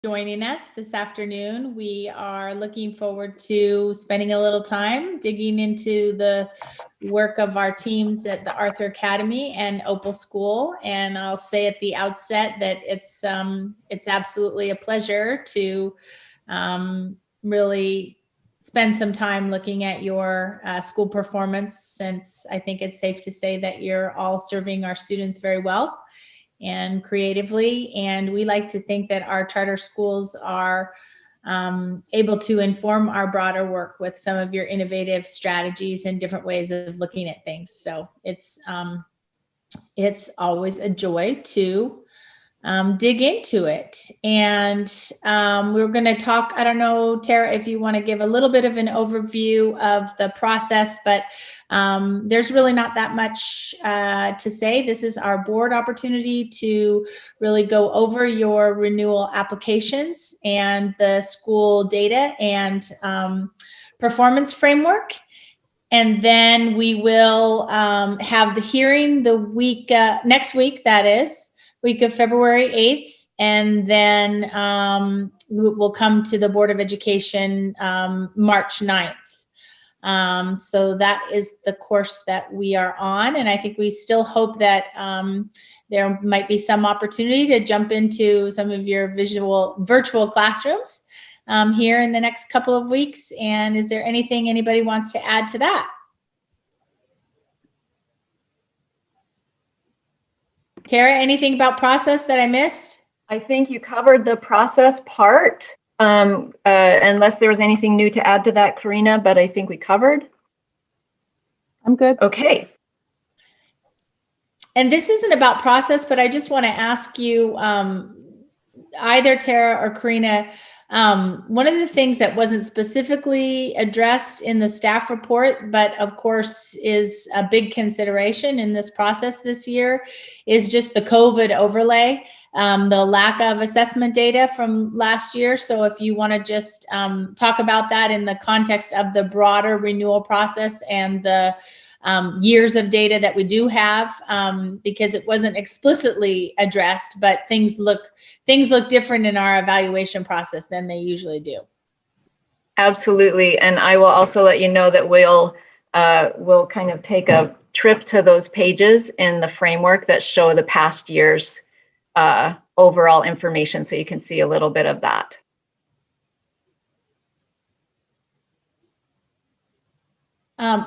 joining us this afternoon. We are looking forward to spending a little time digging into the work of our teams at the Arthur Academy and Opal School. And I'll say at the outset that it's absolutely a pleasure to really spend some time looking at your school performance, since I think it's safe to say that you're all serving our students very well and creatively. And we like to think that our charter schools are able to inform our broader work with some of your innovative strategies and different ways of looking at things. So it's always a joy to dig into it. And we're going to talk, I don't know, Tara, if you want to give a little bit of an overview of the process, but there's really not that much to say. This is our board opportunity to really go over your renewal applications and the school data and performance framework. And then we will have the hearing the week, next week, that is, week of February 8th. And then we'll come to the Board of Education March 9th. So that is the course that we are on. And I think we still hope that there might be some opportunity to jump into some of your virtual classrooms here in the next couple of weeks. And is there anything anybody wants to add to that? Tara, anything about process that I missed? I think you covered the process part, unless there was anything new to add to that, Karina, but I think we covered. I'm good. Okay. And this isn't about process, but I just want to ask you, either Tara or Karina, one of the things that wasn't specifically addressed in the staff report, but of course is a big consideration in this process this year, is just the COVID overlay, the lack of assessment data from last year. So if you want to just talk about that in the context of the broader renewal process and the years of data that we do have, because it wasn't explicitly addressed, but things look different in our evaluation process than they usually do. Absolutely. And I will also let you know that we'll kind of take a trip to those pages in the framework that show the past year's overall information, so you can see a little bit of that.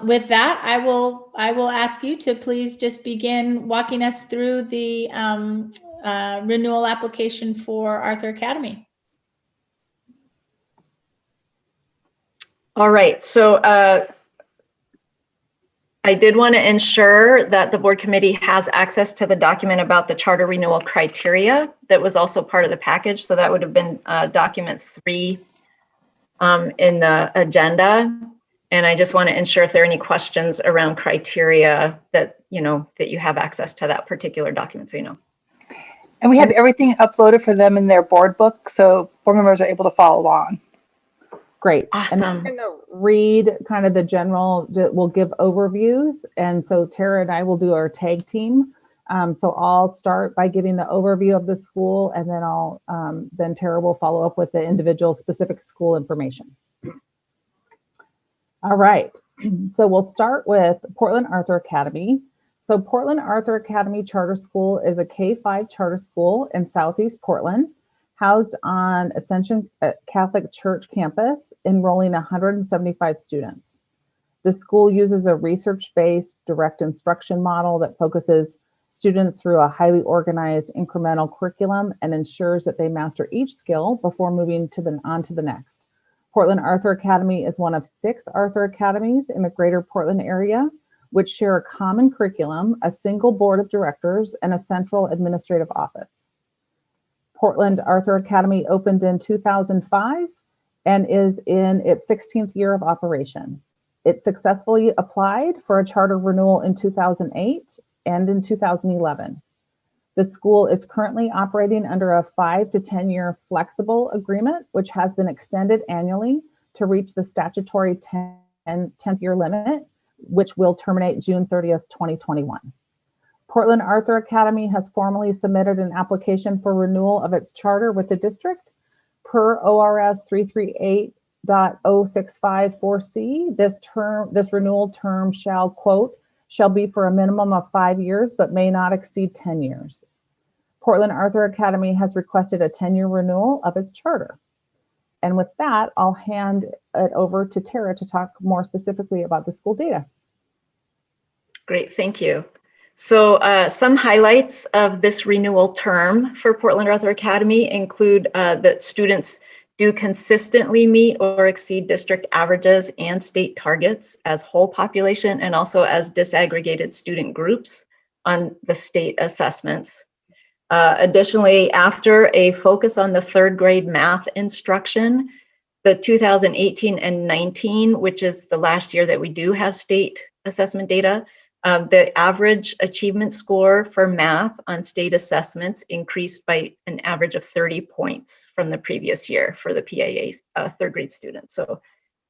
With that, I will ask you to please just begin walking us through the renewal application for Arthur Academy. All right, so I did want to ensure that the board committee has access to the document about the charter renewal criteria that was also part of the package. So that would have been document 3 in the agenda. And I just want to ensure if there are any questions around criteria that you have access to that particular document, so you know. And we have everything uploaded for them in their board book, so board members are able to follow along. Great. Awesome. And I'm going to read kind of the general, we'll give overviews. And so Tara and I will do our tag team. So I'll start by giving the overview of the school, and then then Tara will follow up with the individual specific school information. All right, so we'll start with Portland Arthur Academy. So Portland Arthur Academy Charter School is a K-5 charter school in Southeast Portland, housed on Ascension Catholic Church campus, enrolling 175 students. The school uses a research-based direct instruction model that focuses students through a highly organized incremental curriculum and ensures that they master each skill before moving on to the next. Portland Arthur Academy is one of 6 Arthur Academies in the greater Portland area, which share a common curriculum, a single board of directors, and a central administrative office. Portland Arthur Academy opened in 2005 and is in its 16th year of operation. It successfully applied for a charter renewal in 2008 and in 2011. The school is currently operating under a 5 to 10 year flexible agreement, which has been extended annually to reach the statutory 10th year limit, which will terminate June 30th, 2021. Portland Arthur Academy has formally submitted an application for renewal of its charter with the district, Per ORS 338.0654C, this renewal term shall, quote, shall be for a minimum of 5 years, but may not exceed 10 years. Portland Arthur Academy has requested a 10-year renewal of its charter. And with that, I'll hand it over to Tara to talk more specifically about the school data. Great, thank you. So some highlights of this renewal term for Portland Arthur Academy include that students do consistently meet or exceed district averages and state targets as whole population and also as disaggregated student groups on the state assessments. Additionally, after a focus on the third grade math instruction, the 2018 and 19, which is the last year that we do have state assessment data, the average achievement score for math on state assessments increased by an average of 30 points from the previous year for the PAA third grade students. So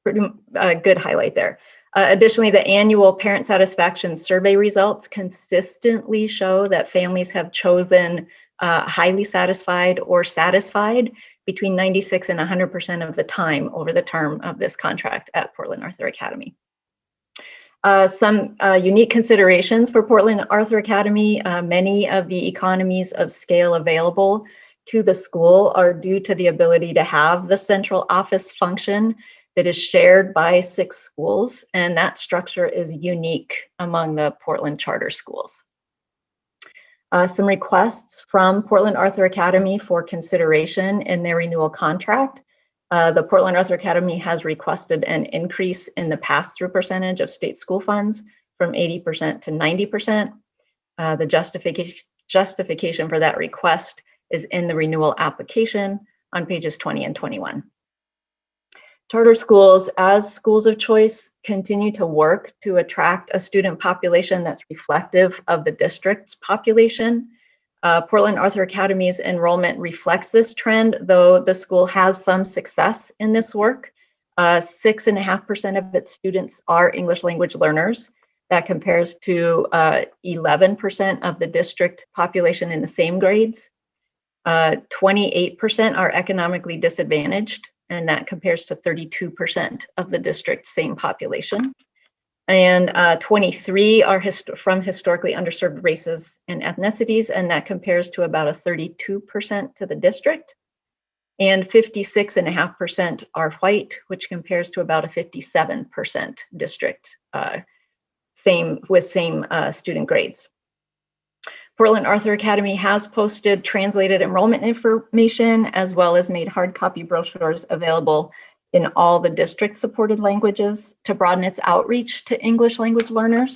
pretty good highlight there. Additionally, the annual parent satisfaction survey results consistently show that families have chosen highly satisfied or satisfied between 96 and 100% of the time over the term of this contract at Portland Arthur Academy. Some unique considerations for Portland Arthur Academy. Many of the economies of scale available to the school are due to the ability to have the central office function that is shared by 6 schools, and that structure is unique among the Portland charter schools. Some requests from Portland Arthur Academy for consideration in their renewal contract. The Portland Arthur Academy has requested an increase in the pass-through percentage of state school funds from 80% to 90%. The justification for that request is in the renewal application on pages 20 and 21. Charter schools, as schools of choice, continue to work to attract a student population that's reflective of the district's population. Portland Arthur Academy's enrollment reflects this trend, though the school has some success in this work. 6.5% of its students are English language learners. That compares to 11% of the district population in the same grades. 28% are economically disadvantaged, and that compares to 32% of the district's same population. And 23 are from historically underserved races and ethnicities, and that compares to about a 32% to the district. And 56.5% are white, which compares to about a 57% district, same student grades. Portland Arthur Academy has posted translated enrollment information as well as made hard copy brochures available in all the district supported languages to broaden its outreach to English language learners.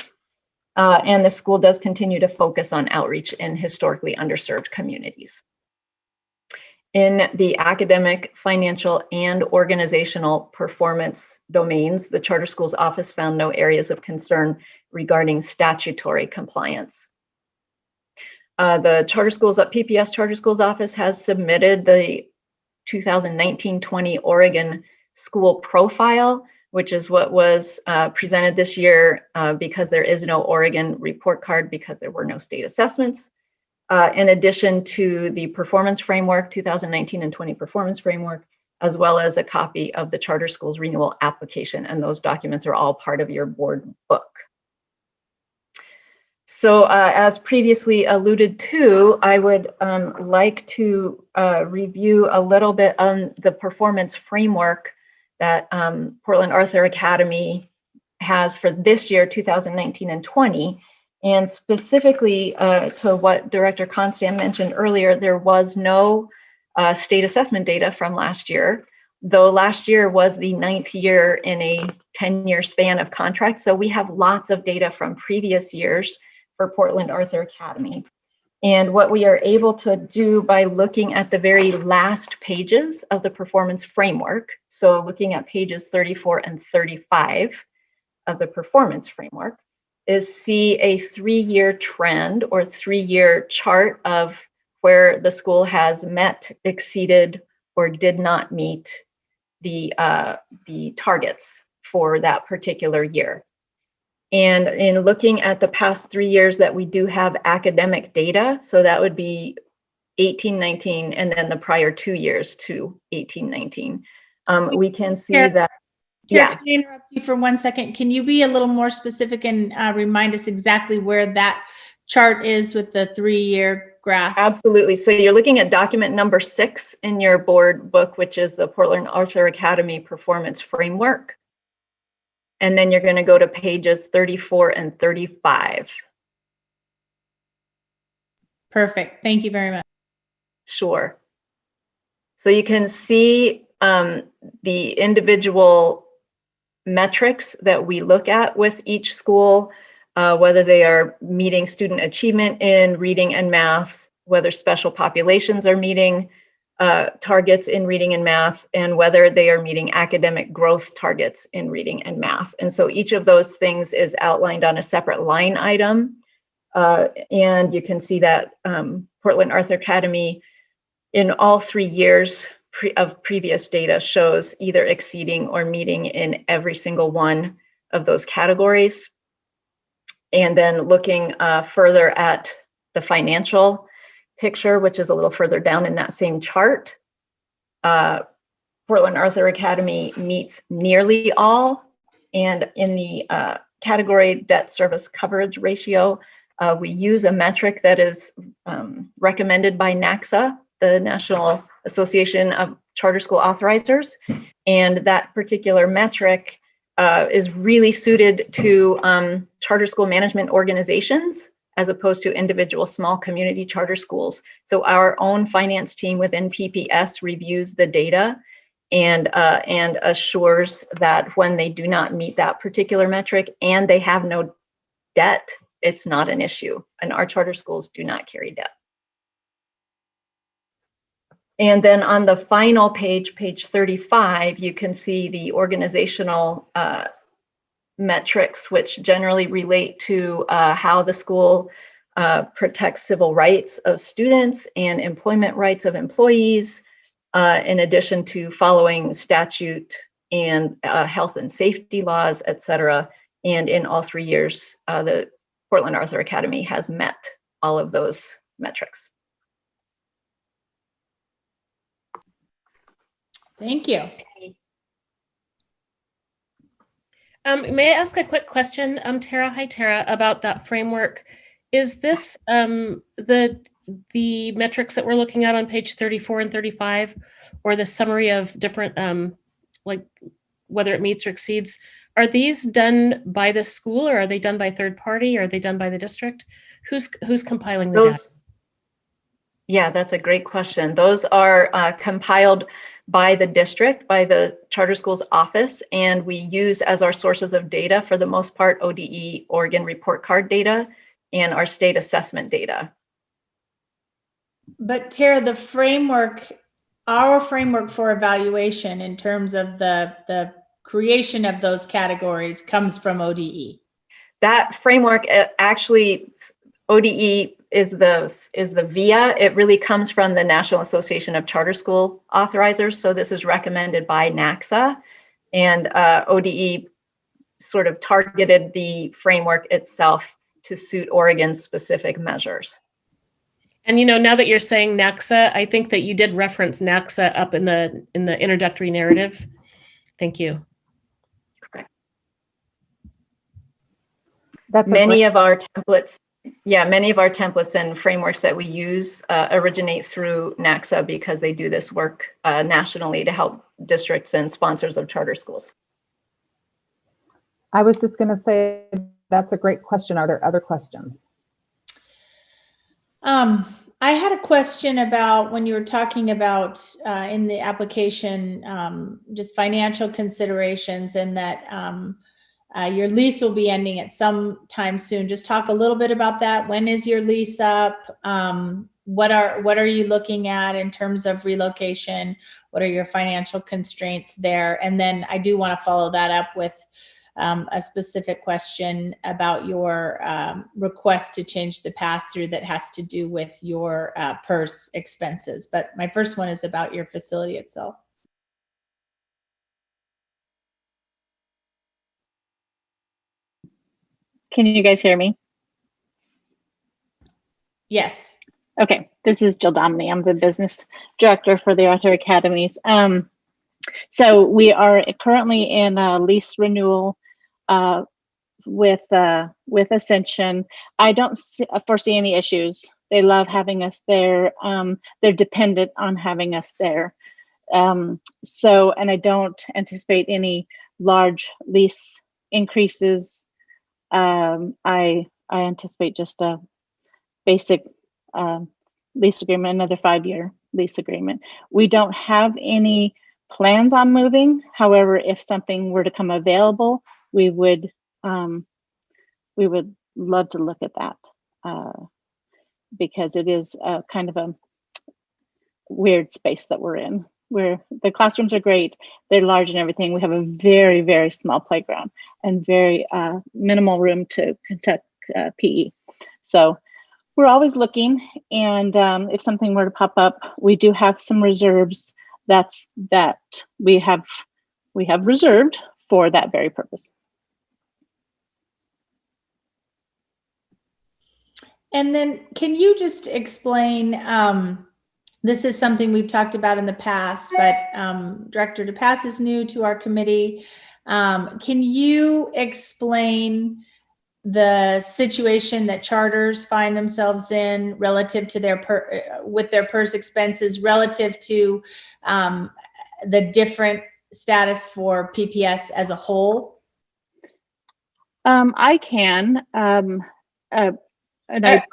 And the school does continue to focus on outreach in historically underserved communities. In the academic, financial, and organizational performance domains, the Charter Schools Office found no areas of concern regarding statutory compliance. The PPS Charter Schools Office has submitted the 2019-20 Oregon School Profile, which is what was presented this year because there is no Oregon report card because there were no state assessments. In addition to the performance framework, 2019 and 20 performance framework, as well as a copy of the Charter Schools renewal application, and those documents are all part of your board book. So as previously alluded to, I would like to review a little bit on the performance framework that Portland Arthur Academy has for this year, 2019 and 20. And specifically to what Director Constant mentioned earlier, there was no state assessment data from last year, though last year was the 9th year in a 10-year span of contract. So we have lots of data from previous years for Portland Arthur Academy. And what we are able to do by looking at the very last pages of the performance framework, so looking at pages 34 and 35 of the performance framework, is see a 3-year trend or 3-year chart of where the school has met, exceeded, or did not meet the targets for that particular year. And in looking at the past 3 years that we do have academic data, so that would be 18-19, and then the prior 2 years to 18-19. We can see Tara, that. Tara, Yeah. can I interrupt you for 1 second? Can you be a little more specific and remind us exactly where that chart is with the 3-year graphs? Absolutely. So you're looking at document number 6 in your board book, which is the Portland Arthur Academy Performance Framework. And then you're going to go to pages 34 and 35. Perfect. Thank you very much. Sure. So you can see the individual metrics that we look at with each school, whether they are meeting student achievement in reading and math, whether special populations are meeting targets in reading and math, and whether they are meeting academic growth targets in reading and math. And so each of those things is outlined on a separate line item. And you can see that Portland Arthur Academy in all 3 years of previous data shows either exceeding or meeting in every single one of those categories. And then looking further at the financial picture, which is a little further down in that same chart, Portland Arthur Academy meets nearly all. And in the category debt service coverage ratio, we use a metric that is recommended by NACSA, the National Association of Charter School Authorizers. And that particular metric is really suited to charter school management organizations as opposed to individual small community charter schools. So our own finance team within PPS reviews the data and assures that when they do not meet that particular metric and they have no debt, it's not an issue. And our charter schools do not carry debt. And then on the final page, page 35, you can see the organizational metrics, which generally relate to how the school protects civil rights of students and employment rights of employees, in addition to following statute and health and safety laws, et cetera. And in all 3 years, the Portland Arthur Academy has met all of those metrics. Thank you. May I ask a quick question, Tara? Hi, Tara, about that framework. Is this the metrics that we're looking at on page 34 and 35, or the summary of different, like whether it meets or exceeds? Are these done by the school, or are they done by third party, or are they done by the district? Who's compiling the data? Yeah, that's a great question. Those are compiled by the district, by the charter schools office, and we use as our sources of data, for the most part, ODE, Oregon report card data, and our state assessment data. But Tara, the framework, our framework for evaluation in terms of the creation of those categories comes from ODE. That framework, actually, ODE is the VIA. It really comes from the National Association of Charter School Authorizers. So this is recommended by NACSA, and ODE sort of targeted the framework itself to suit Oregon's specific measures. And now that you're saying NACSA, I think that you did reference NACSA up in the introductory narrative. Thank you. Correct. That's many of our templates and frameworks that we use originate through NACSA, because they do this work nationally to help districts and sponsors of charter schools. I was just going to say, that's a great question. Are there other questions? I had a question about when you were talking about in the application, just financial considerations, and that your lease will be ending at some time soon. Just talk a little bit about that. When is your lease up? What are you looking at in terms of relocation? What are your financial constraints there? And then I do want to follow that up with a specific question about your request to change the pass-through that has to do with your PERS expenses. But my first one is about your facility itself. Can you guys hear me? Yes. Okay, this is Jill Domney. I'm the business director for the Arthur Academies. So we are currently in a lease renewal with Ascension. I don't foresee any issues. They love having us there. They're dependent on having us there. So, and I don't anticipate any large lease increases. I anticipate just a basic lease agreement, another 5-year lease agreement. We don't have any plans on moving. However, if something were to come available, we would love to look at that because it is kind of a weird space that we're in, where the classrooms are great, they're large and everything. We have a very, very small playground and very minimal room to conduct PE. So we're always looking, and if something were to pop up, we do have some reserves that we have reserved for that very purpose. And then can you just explain, this is something we've talked about in the past, but Director DePass is new to our committee. Can you explain the situation that charters find themselves in relative to their with their PERS expenses relative to the different status for PPS as a whole? I can. And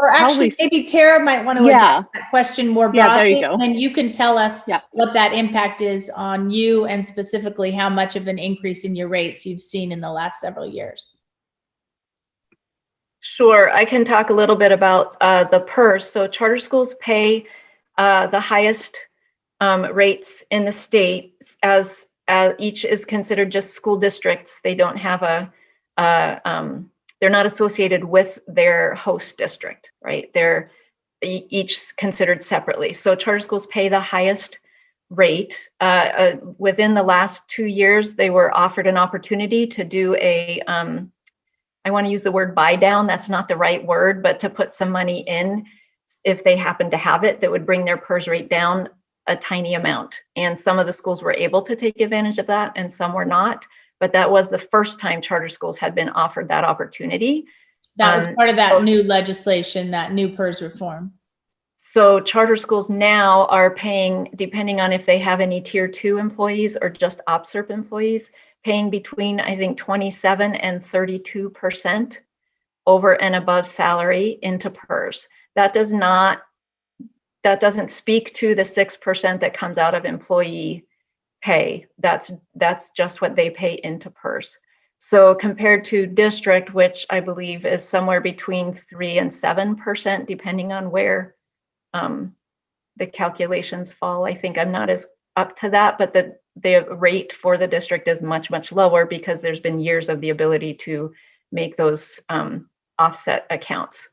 or actually, maybe Tara might want to address that question more broadly. Yeah, there you go. And then you can tell us what that impact is on you and specifically how much of an increase in your rates you've seen in the last several years. Sure, I can talk a little bit about the PERS. So charter schools pay the highest rates in the state, as each is considered just school districts. They don't have they're not associated with their host district, right? They're each considered separately. So charter schools pay the highest rate. Within the last 2 years, they were offered an opportunity to do a I want to use the word buy down. That's not the right word, but to put some money in if they happen to have it, that would bring their PERS rate down a tiny amount. And some of the schools were able to take advantage of that and some were not. But that was the first time charter schools had been offered that opportunity. That was part of that new legislation, that new PERS reform. So charter schools now are paying, depending on if they have any tier 2 employees or just OPSERP employees, paying between, I think, 27 and 32% over and above salary into PERS. That doesn't speak to the 6% that comes out of employee pay. That's just what they pay into PERS. So compared to district, which I believe is somewhere between 3 and 7%, depending on where the calculations fall. I think I'm not as up to that, but the rate for the district is much, much lower because there's been years of the ability to make those offset accounts.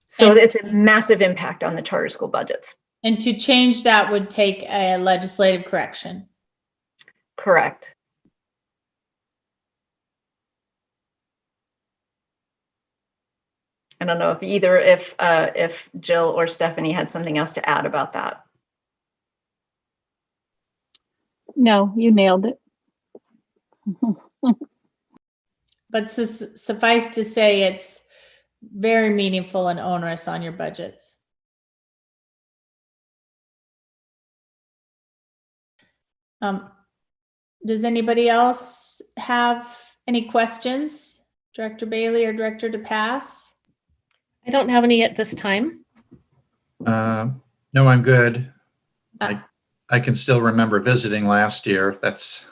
So it's a massive impact on the charter school budgets. And to change that would take a legislative correction. Correct. I don't know if Jill or Stephanie had something else to add about that. No, you nailed it. But suffice to say, it's very meaningful and onerous on your budgets. Does anybody else have any questions? Director Bailey or Director DePass? I don't have any at this time. No, I'm good. I can still remember visiting last year. That's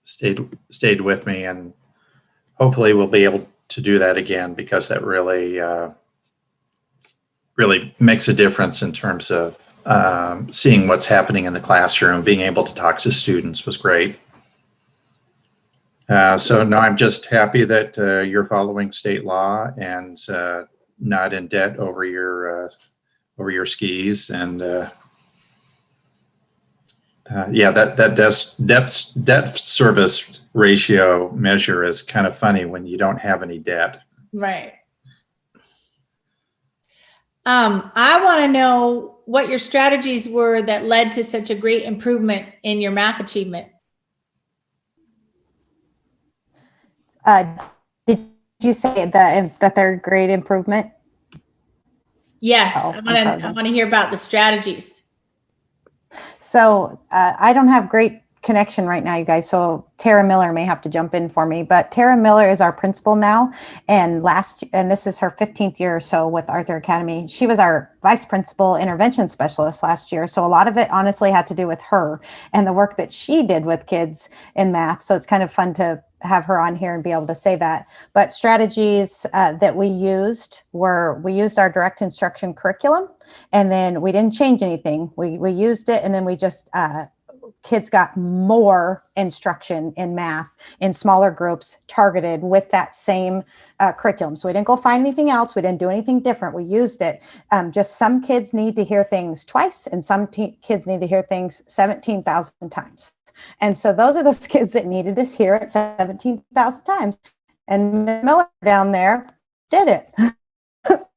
stayed with me, and hopefully we'll be able to do that again because that really really makes a difference in terms of seeing what's happening in the classroom. Being able to talk to students was great. So no, I'm just happy that you're following state law and not in debt over your skis. And yeah, that debt service ratio measure is kind of funny when you don't have any debt. Right. I want to know what your strategies were that led to such a great improvement in your math achievement. Did you say the third grade improvement? Yes, Oh, I I'm want frozen. to hear about the strategies. So I don't have great connection right now, you guys. So Tara Miller may have to jump in for me. But Tara Miller is our principal now, and this is her 15th year or so with Arthur Academy. She was our vice principal intervention specialist last year. So a lot of it honestly had to do with her and the work that she did with kids in math. So it's kind of fun to have her on here and be able to say that. But strategies that we used our direct instruction curriculum, and then we didn't change anything. We used it, and then we just kids got more instruction in math in smaller groups targeted with that same curriculum. So we didn't go find anything else. We didn't do anything different. We used it. Just some kids need to hear things twice, and some kids need to hear things 17,000 times. And so those are the kids that needed us hear it 17,000 times. And Ms. Miller down there did it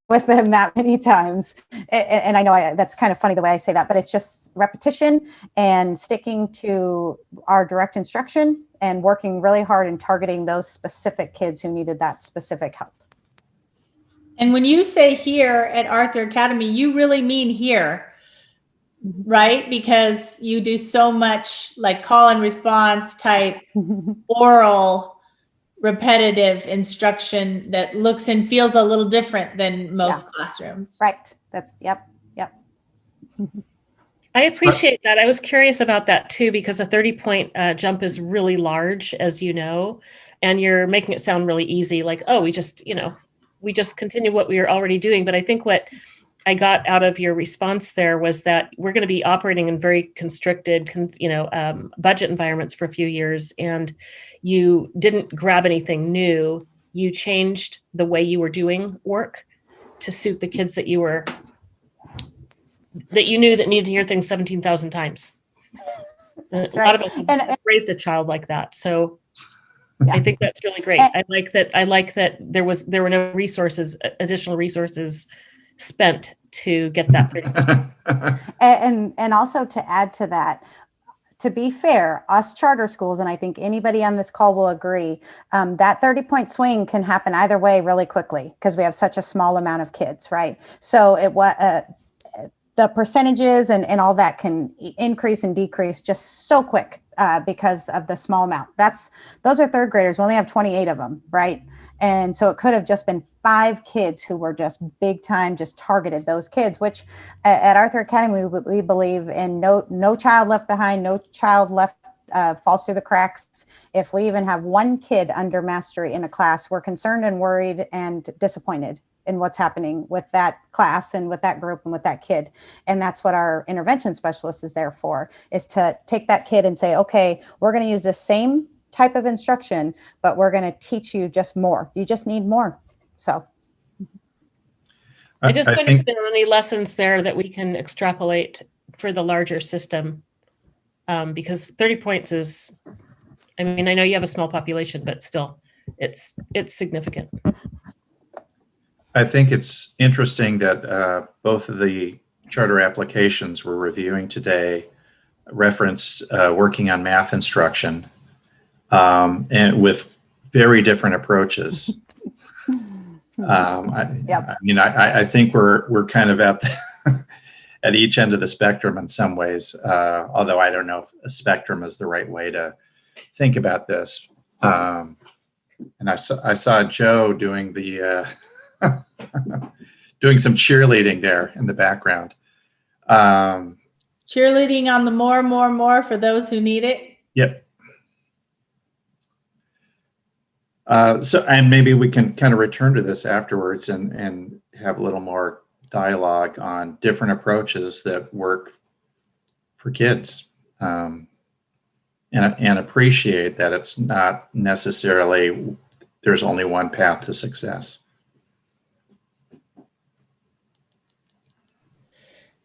with them that many times. And I know that's kind of funny the way I say that, but it's just repetition and sticking to our direct instruction and working really hard and targeting those specific kids who needed that specific help. And when you say here at Arthur Academy, you really mean here, right? Because you do so much like call and response type oral repetitive instruction that looks and feels a little different than most classrooms. Right. Yep. I appreciate that. I was curious about that too, because a 30-point jump is really large, as you know, and you're making it sound really easy. Like, oh, we just continue what we were already doing. But I think what I got out of your response there was that we're going to be operating in very constricted, budget environments for a few years, and you didn't grab anything new. You changed the way you were doing work to suit the kids that you knew that needed to hear things 17,000 times. That's a right. lot of us have raised a child like that. So yeah. I think that's really great. I like that there were no additional resources spent to get that 30%. And also to add to that, to be fair, us charter schools, and I think anybody on this call will agree, that 30-point swing can happen either way really quickly because we have such a small amount of kids, right? So the percentages and all that can increase and decrease just so quick because of the small amount. Those are third graders. We only have 28 of them, right? And so it could have just been 5 kids who were just big time, just targeted those kids, which at Arthur Academy, we believe in no child left behind, no child left falls through the cracks. If we even have one kid under mastery in a class, we're concerned and worried and disappointed in what's happening with that class and with that group and with that kid. And that's what our intervention specialist is there for, is to take that kid and say, okay, we're going to use the same type of instruction, but we're going to teach you just more. You just need more. So I just wonder if there are any lessons there that we can extrapolate for the larger system. Because 30 points is, I mean, I know you have a small population, but still it's significant. I think it's interesting that both of the charter applications we're reviewing today referenced working on math instruction and with very different approaches. I think we're kind of at each end of the spectrum in some ways, although I don't know if a spectrum is the right way to think about this. And I saw Joe doing doing some cheerleading there in the background. Cheerleading on the more for those who need it. Yep. And maybe we can kind of return to this afterwards and have a little more dialogue on different approaches that work for kids, and appreciate that it's not necessarily there's only one path to success.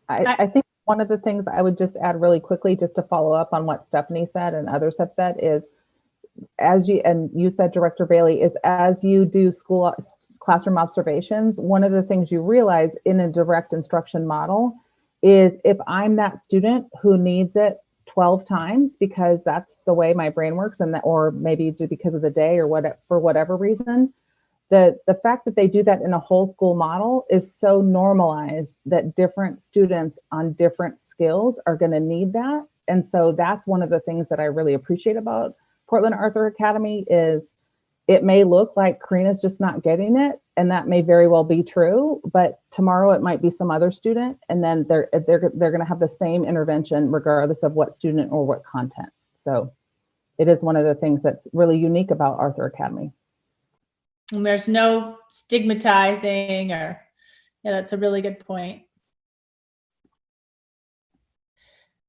I think one of the things I would just add really quickly, just to follow up on what Stephanie said and others have said, is as you, and you said, Director Bailey, is as you do classroom observations, one of the things you realize in a direct instruction model is if I'm that student who needs it 12 times because that's the way my brain works, and that, or maybe because of the day or what, for whatever reason, the fact that they do that in a whole school model is so normalized that different students on different skills are going to need that. And so that's one of the things that I really appreciate about Portland Arthur Academy is it may look like Karina's just not getting it, and that may very well be true, but tomorrow it might be some other student, and then they're going to have the same intervention regardless of what student or what content. So it is one of the things that's really unique about Arthur Academy. And there's no stigmatizing or, yeah, that's a really good point.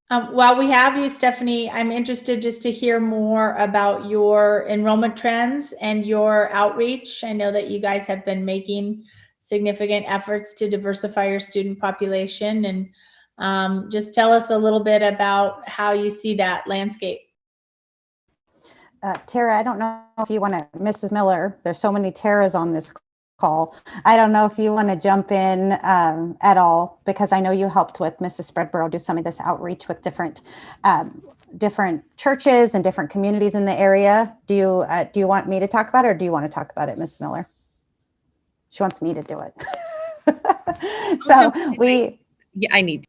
While we have you, Stephanie, I'm interested just to hear more about your enrollment trends and your outreach. I know that you guys have been making significant efforts to diversify your student population, and just tell us a little bit about how you see that landscape. Tara, I don't know if you want to, Mrs. Miller, there's so many Taras on this call. I don't know if you want to jump in at all, because I know you helped with Mrs. Spreadborough do some of this outreach with different churches and different communities in the area. Do you want me to talk about it, or do you want to talk about it, Mrs. Miller? She wants me to do it. So I need to.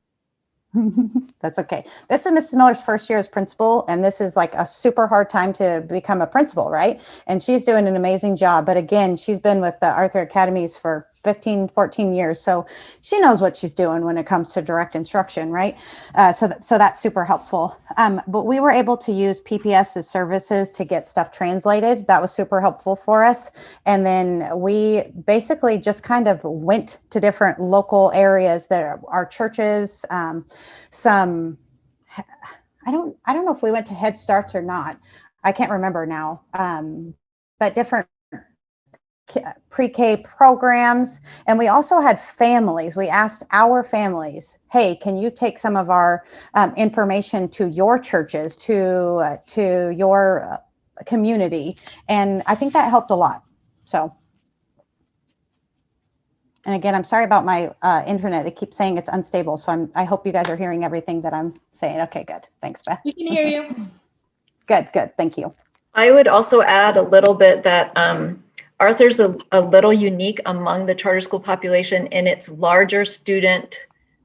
That's okay. This is Mrs. Miller's first year as principal, and this is like a super hard time to become a principal, right? And she's doing an amazing job. But again, she's been with the Arthur Academies for 15, 14 years. So she knows what she's doing when it comes to direct instruction, right? So that's super helpful. But we were able to use PPS's services to get stuff translated. That was super helpful for us. And then we basically just kind of went to different local areas that are churches, some, I don't know if we went to Head Starts or not. I can't remember now. But different pre-K programs. And we also had families. We asked our families, hey, can you take some of our information to your churches, to your community? And I think that helped a lot. So. And again, I'm sorry about my internet. It keeps saying it's unstable. So I hope you guys are hearing everything that I'm saying. Okay, good. Thanks, Beth. We can hear you. Good. Thank you. I would also add a little bit that Arthur's a little unique among the charter school population in its larger student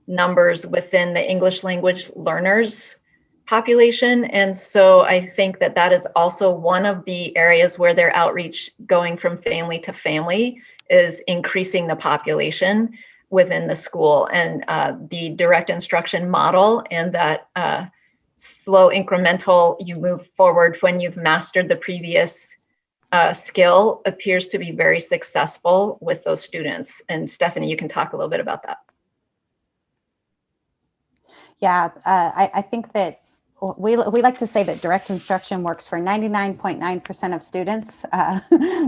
numbers within the English language learners population. And so I think that is also one of the areas where their outreach going from family to family is increasing the population within the school. And the direct instruction model and that slow incremental, you move forward when you've mastered the previous skill appears to be very successful with those students. And Stephanie, you can talk a little bit about that. Yeah, I think that we like to say that direct instruction works for 99.9% of students.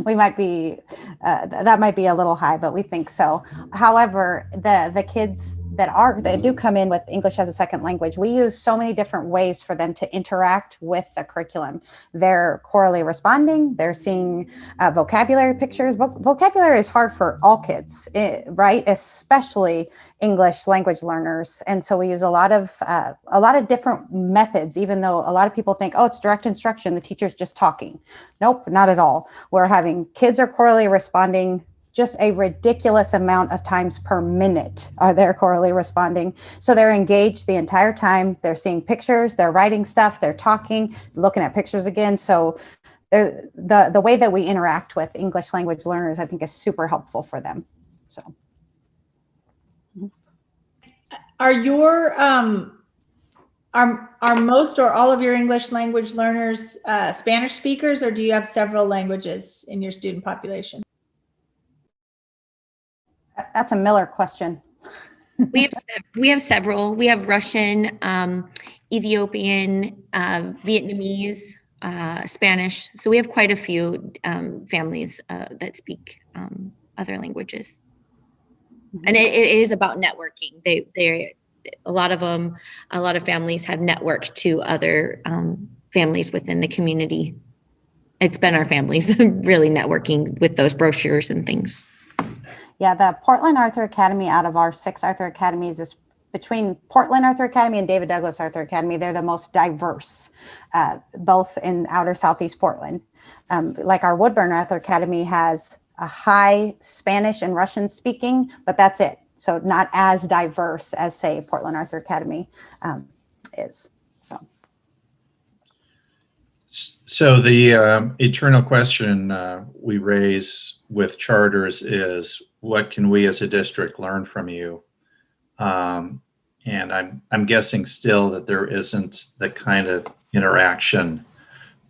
We might be, that might be a little high, but we think so. However, the kids that do come in with English as a second language, we use so many different ways for them to interact with the curriculum. They're chorally responding, they're seeing vocabulary pictures. Vocabulary is hard for all kids, right? Especially English language learners. And so we use a lot of different methods, even though a lot of people think, oh, it's direct instruction, the teacher's just talking. Nope, not at all. We're having kids are chorally responding just a ridiculous amount of times per minute are they're chorally responding. So they're engaged the entire time. They're seeing pictures, they're writing stuff, they're talking, looking at pictures again. So the way that we interact with English language learners, I think is super helpful for them. So. Are your, are most or all of your English language learners Spanish speakers, or do you have several languages in your student population? That's a Miller question. We have several. We have Russian, Ethiopian, Vietnamese, Spanish. So we have quite a few families that speak other languages. And it is about networking. They a lot of families have networked to other families within the community. it's been our families really networking with those brochures and things. Yeah, the Portland Arthur Academy, out of our 6 Arthur Academies, is between Portland Arthur Academy and David Douglas Arthur Academy. They're the most diverse, both in outer Southeast Portland. Like our Woodburn Arthur Academy has a high Spanish and Russian speaking, but that's it. So not as diverse as, say, Portland Arthur Academy is. So the eternal question we raise with charters is, what can we as a district learn from you? And I'm guessing still that there isn't the kind of interaction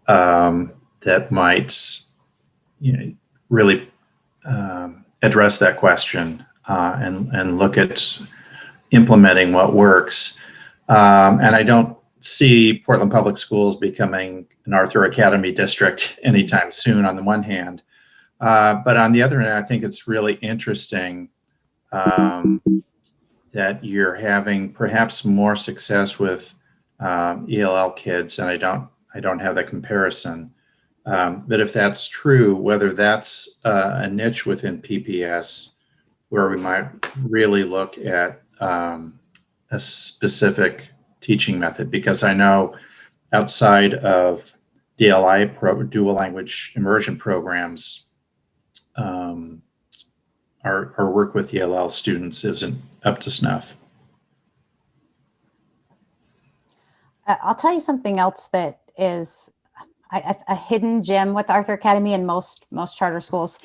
that might, really address that question and look at implementing what works. And I don't see Portland Public Schools becoming an Arthur Academy district anytime soon, on the one hand. But on the other hand, I think it's really interesting that you're having perhaps more success with ELL kids, and I don't have the comparison. But if that's true, whether that's a niche within PPS where we might really look at a specific teaching method, because I know outside of DLI, dual language immersion programs, our work with ELL students isn't up to snuff. I'll tell you something else that is a hidden gem with Arthur Academy and most charter schools,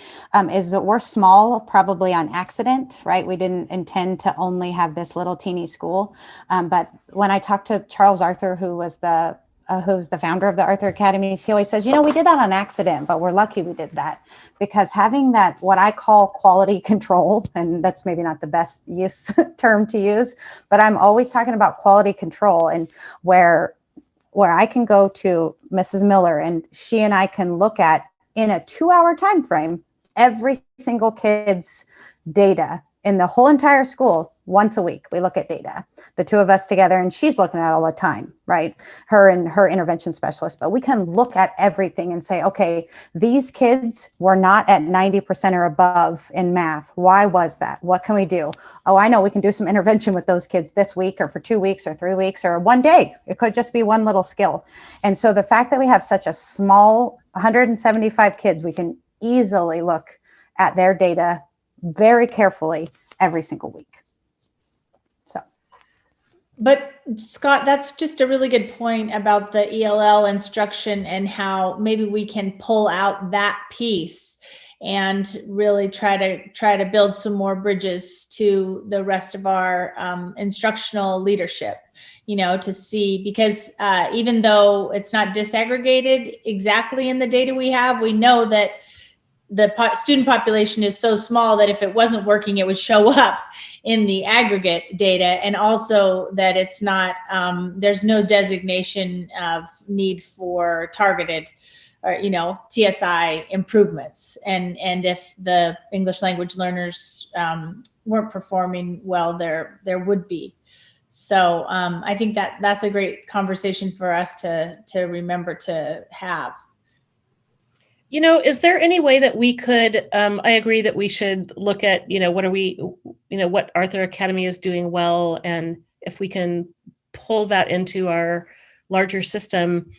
is that we're small, probably on accident, right? We didn't intend to only have this little teeny school. But when I talked to Charles Arthur, who's the founder of the Arthur Academies, he always says, we did that on accident, but we're lucky we did that, because having that, what I call quality control, and that's maybe not the best term to use, but I'm always talking about quality control, and where I can go to Mrs. Miller and she and I can look at, in a 2-hour time frame, every single kid's data in the whole entire school. Once a week, we look at data, the two of us together, and she's looking at it all the time, right? Her and her intervention specialist, but we can look at everything and say, okay, these kids were not at 90% or above in math. Why was that? What can we do? Oh, I know we can do some intervention with those kids this week, or for 2 weeks or 3 weeks or one day. It could just be one little skill. And so the fact that we have such a small 175 kids, we can easily look at their data very carefully every single week. But Scott, that's just a really good point about the ELL instruction and how maybe we can pull out that piece and really try to build some more bridges to the rest of our instructional leadership, to see, because even though it's not disaggregated exactly in the data we have, we know that the student population is so small that if it wasn't working, it would show up in the aggregate data, and also that it's not, there's no designation of need for targeted or, TSI improvements. And if the English language learners weren't performing well, there would be. So I think that's a great conversation for us to remember to have. Is there any way that we could, I agree that we should look at, what Arthur Academy is doing well, and if we can pull that into our larger system.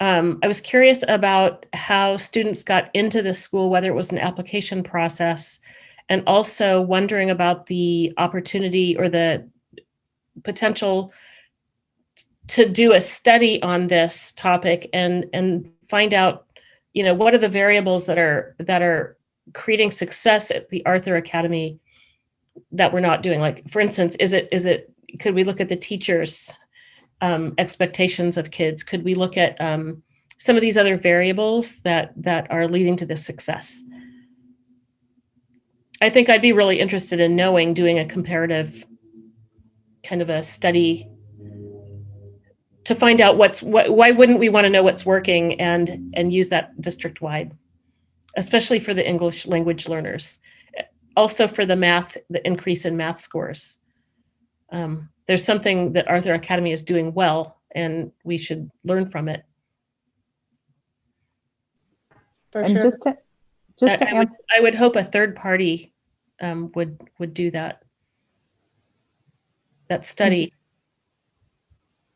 I was curious about how students got into the school, whether it was an application process, and also wondering about the opportunity or the potential to do a study on this topic and find out, what are the variables that are creating success at the Arthur Academy that we're not doing? Like, for instance, could we look at the teachers' expectations of kids? Could we look at some of these other variables that are leading to this success? I think I'd be really interested in doing a comparative kind of a study to find out why wouldn't we want to know what's working and use that district wide, especially for the English language learners, also for the increase in math scores. There's something that Arthur Academy is doing well, and we should learn from it. for And sure. just to answer, I would hope a third party would do that study.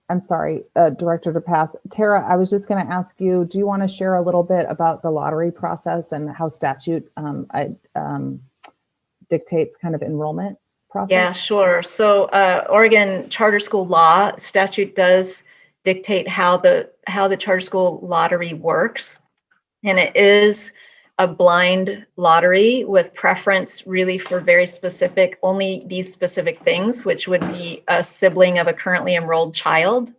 I'm sorry, Director DePass. Tara, I was just going to ask you, do you want to share a little bit about the lottery process and how statute dictates kind of enrollment process? Yeah, sure. So Oregon charter school law statute does dictate how the charter school lottery works. And it is a blind lottery with preference really for very specific, only these specific things, which would be a sibling of a currently enrolled child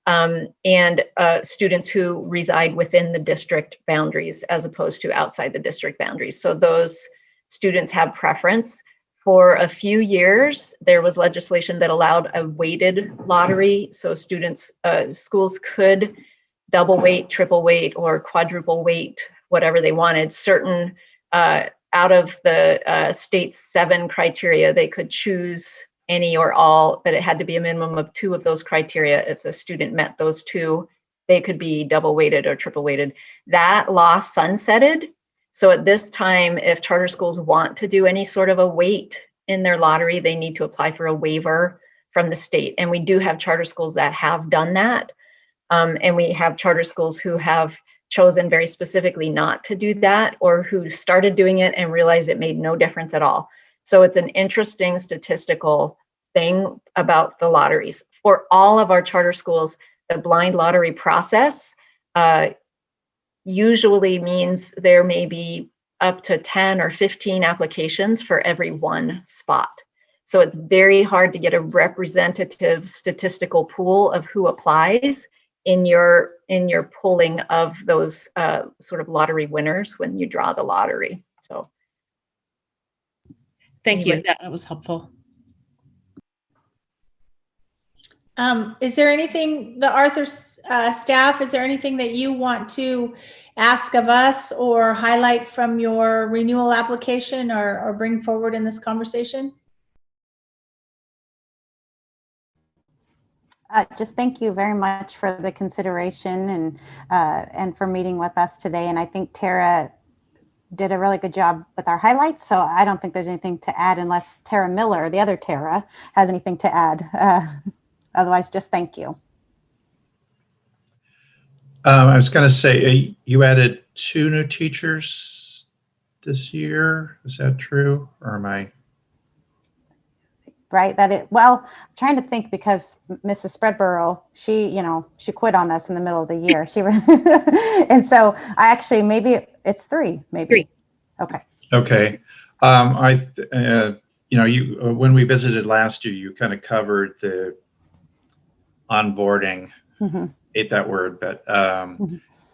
and students who reside within the district boundaries as opposed to outside the district boundaries. So those students have preference. For a few years, there was legislation that allowed a weighted lottery. So students, schools could double weight, triple weight, or quadruple weight, whatever they wanted. Certain out of the state's 7 criteria, they could choose any or all, but it had to be a minimum of 2 of those criteria. If the student met those 2, they could be double weighted or triple weighted. That law sunsetted. So at this time, if charter schools want to do any sort of a weight in their lottery, they need to apply for a waiver from the state. And we do have charter schools that have done that. And we have charter schools who have chosen very specifically not to do that, or who started doing it and realized it made no difference at all. So it's an interesting statistical thing about the lotteries. For all of our charter schools, the blind lottery process usually means there may be up to 10 or 15 applications for every 1 spot. So it's very hard to get a representative statistical pool of who applies in your pulling of those sort of lottery winners when you draw the lottery. So thank you. That was helpful. Is there anything, the Arthur staff, is there anything that you want to ask of us or highlight from your renewal application or bring forward in this conversation? Just thank you very much for the consideration and for meeting with us today. And I think Tara did a really good job with our highlights. So I don't think there's anything to add unless Tara Miller, the other Tara, has anything to add. Otherwise, just thank you. I was going to say, you added 2 new teachers this year. Is that true? Or am I? Right. Well, I'm trying to think because Mrs. Spreadborough, she quit on us in the middle of the year. And so I actually, maybe it's 3, maybe. 3. Okay. Okay. When we visited last year, you kind of covered the onboarding, hate that word, but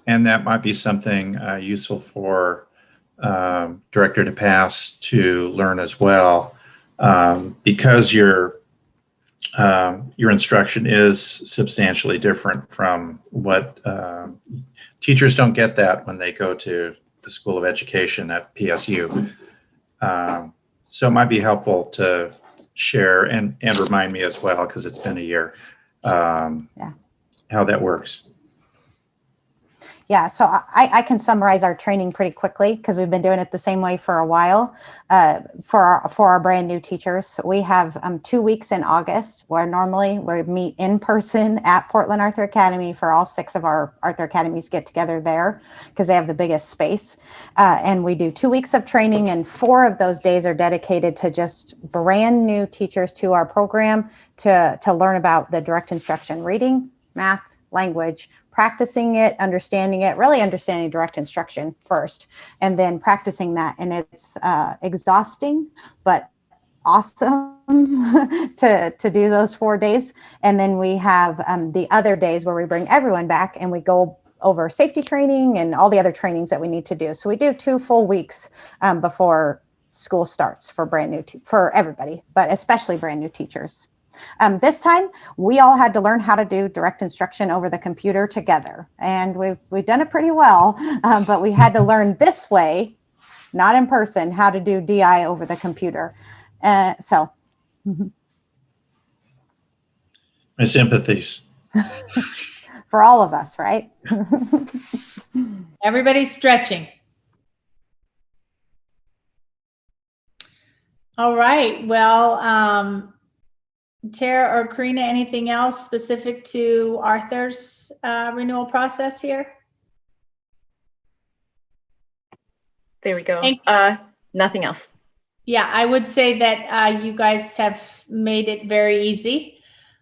and that might be something useful for Director DePass to learn as well, because your instruction is substantially different from what teachers don't get that when they go to the School of Education at PSU. So it might be helpful to share and remind me as well, because it's been a year. How that works. Yeah, so I can summarize our training pretty quickly because we've been doing it the same way for a while. For our brand new teachers, we have 2 weeks in August where normally we meet in person at Portland Arthur Academy for all 6 of our Arthur Academies get together there because they have the biggest space. And we do 2 weeks of training, and 4 of those days are dedicated to just brand new teachers to our program to learn about the direct instruction reading, math, language, practicing it, understanding it, really understanding direct instruction first, and then practicing that. And it's exhausting, but awesome to do those 4 days. And then we have the other days where we bring everyone back and we go over safety training and all the other trainings that we need to do. So we do 2 full weeks before school starts for for everybody, but especially brand new teachers. This time, we all had to learn how to do direct instruction over the computer together, and we've done it pretty well, but we had to learn this way, not in person, how to do DI over the computer. My sympathies. for all of us, right? Everybody's stretching. All right. Well, Tara or Karina, anything else specific to Arthur's renewal process here? There we go. Nothing else. Yeah, I would say that you guys have made it very easy.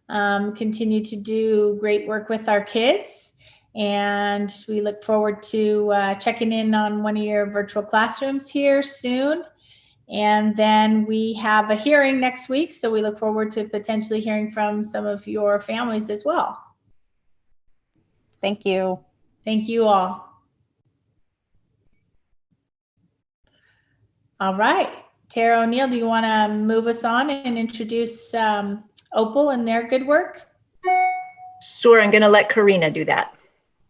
Continue to do great work with our kids. And we look forward to checking in on one of your virtual classrooms here soon. And then we have a hearing next week. So we look forward to potentially hearing from some of your families as well. Thank you. Thank you all. All right. Tara O'Neill, do you want to move us on and introduce Opal and their good work? Sure, I'm going to let Karina do that.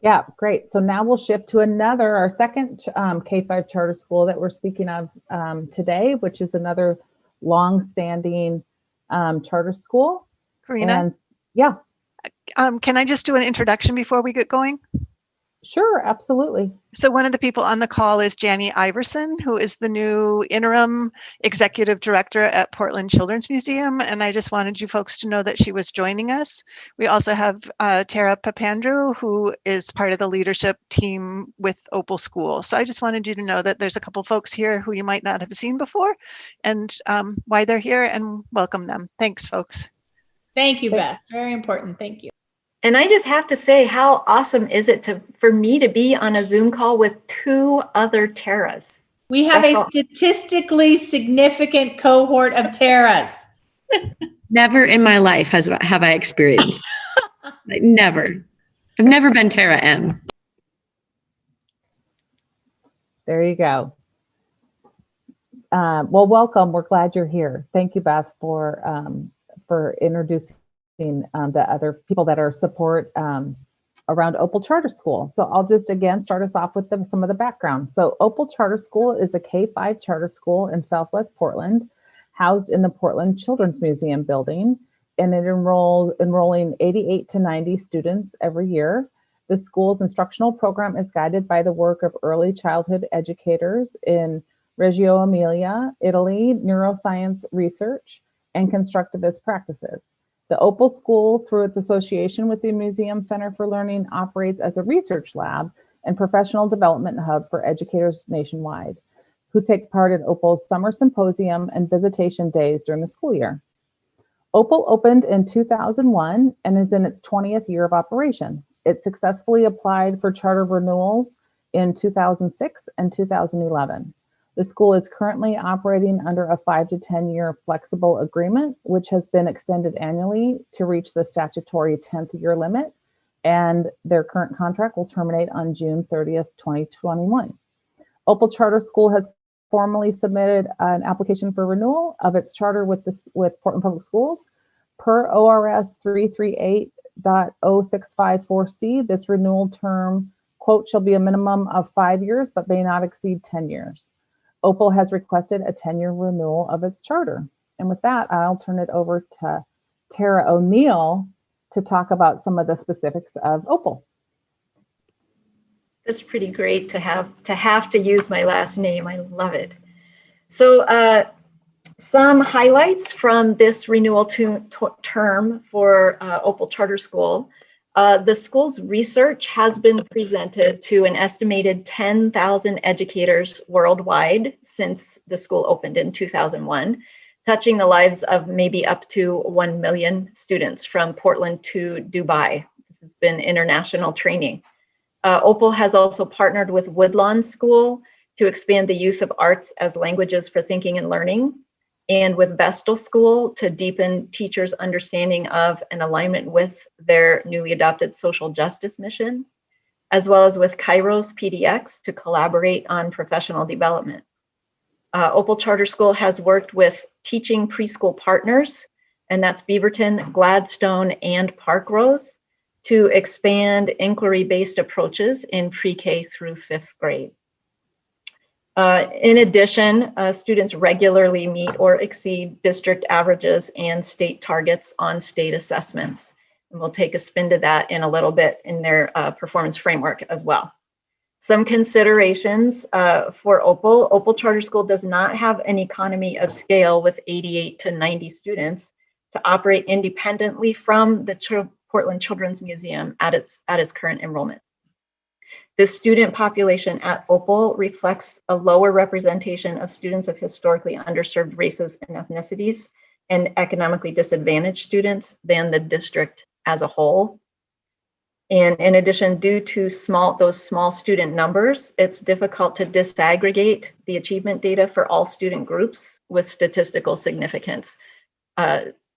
Yeah, great. So now we'll shift to our second K-5 charter school that we're speaking of today, which is another long-standing charter school. Karina? And yeah. Can I just do an introduction before we get going? Sure, absolutely. So one of the people on the call is Janie Iverson, who is the new interim executive director at Portland Children's Museum. And I just wanted you folks to know that she was joining us. We also have Tara Papandreou, who is part of the leadership team with Opal School. So I just wanted you to know that there's a couple folks here who you might not have seen before and why they're here, and welcome them. Thanks, folks. Thank you, Beth. Very important. Thank you. And I just have to say, how awesome is it for me to be on a Zoom call with two other Taras? We have a statistically significant cohort of Taras. Never in my life have I experienced. Like, never. I've never been Tara M. There you go. Well, welcome. We're glad you're here. Thank you, Beth, for introducing the other people that are support around Opal Charter School. So I'll just again start us off with some of the background. So Opal Charter School is a K-5 charter school in Southwest Portland, housed in the Portland Children's Museum building, and it enrolling 88 to 90 students every year. The school's instructional program is guided by the work of early childhood educators in Reggio Emilia, Italy, neuroscience research, and constructivist practices. The Opal School, through its association with the Museum Center for Learning, operates as a research lab and professional development hub for educators nationwide who take part in Opal's summer symposium and visitation days during the school year. Opal opened in 2001 and is in its 20th year of operation. It successfully applied for charter renewals in 2006 and 2011. The school is currently operating under a 5 to 10 year flexible agreement, which has been extended annually to reach the statutory 10th year limit, and their current contract will terminate on June 30th, 2021. Opal Charter School has formally submitted an application for renewal of its charter with Portland Public Schools. Per ORS 338.0654C, this renewal term, quote, shall be a minimum of 5 years, but may not exceed 10 years. Opal has requested a 10-year renewal of its charter. And with that, I'll turn it over to Tara O'Neill to talk about some of the specifics of Opal. That's pretty great to have to use my last name. I love it. So some highlights from this renewal term for Opal Charter School. The school's research has been presented to an estimated 10,000 educators worldwide since the school opened in 2001, touching the lives of maybe up to 1 million students from Portland to Dubai. This has been international training. Opal has also partnered with Woodlawn School to expand the use of arts as languages for thinking and learning, and with Vestal School to deepen teachers' understanding of and alignment with their newly adopted social justice mission, as well as with Kairos PDX to collaborate on professional development. Opal Charter School has worked with teaching preschool partners, and that's Beaverton, Gladstone, and Parkrose, to expand inquiry-based approaches in pre-K through 5th grade. In addition, students regularly meet or exceed district averages and state targets on state assessments. And we'll take a spin to that in a little bit in their performance framework as well. Some considerations for Opal. Opal Charter School does not have an economy of scale with 88 to 90 students to operate independently from the Portland Children's Museum at its current enrollment. The student population at Opal reflects a lower representation of students of historically underserved races and ethnicities and economically disadvantaged students than the district as a whole. And in addition, due to those small student numbers, it's difficult to disaggregate the achievement data for all student groups with statistical significance.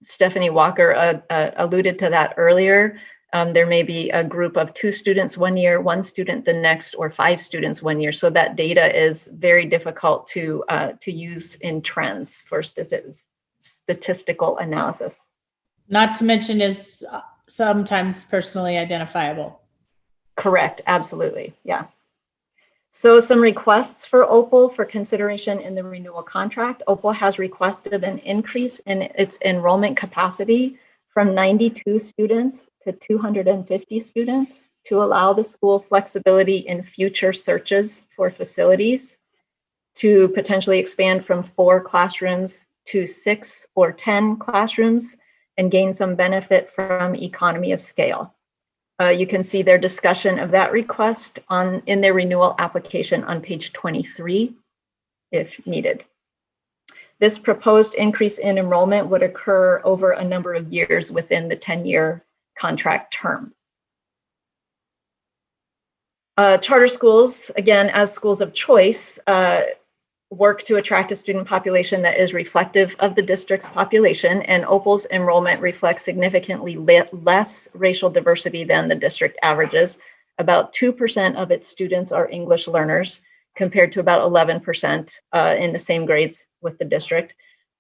Stephanie Walker alluded to that earlier. There may be a group of 2 students one year, 1 student the next, or 5 students one year. So that data is very difficult to use in trends for statistical analysis. Not to mention is sometimes personally identifiable. Correct, absolutely, yeah. So some requests for Opal for consideration in the renewal contract. Opal has requested an increase in its enrollment capacity from 92 students to 250 students to allow the school flexibility in future searches for facilities, to potentially expand from 4 classrooms to 6 or 10 classrooms and gain some benefit from economy of scale. You can see their discussion of that request in their renewal application on page 23, if needed. This proposed increase in enrollment would occur over a number of years within the 10-year contract term. Charter schools, again, as schools of choice, work to attract a student population that is reflective of the district's population, and Opal's enrollment reflects significantly less racial diversity than the district averages. About 2% of its students are English learners, compared to about 11% in the same grades with the district.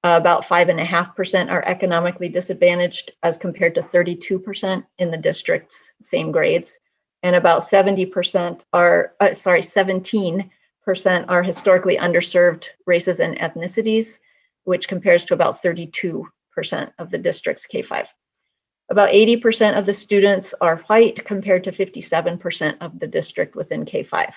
About 5.5% are economically disadvantaged, as compared to 32% in the district's same grades. And about 17% are historically underserved races and ethnicities, which compares to about 32% of the district's K-5. About 80% of the students are white, compared to 57% of the district within K-5.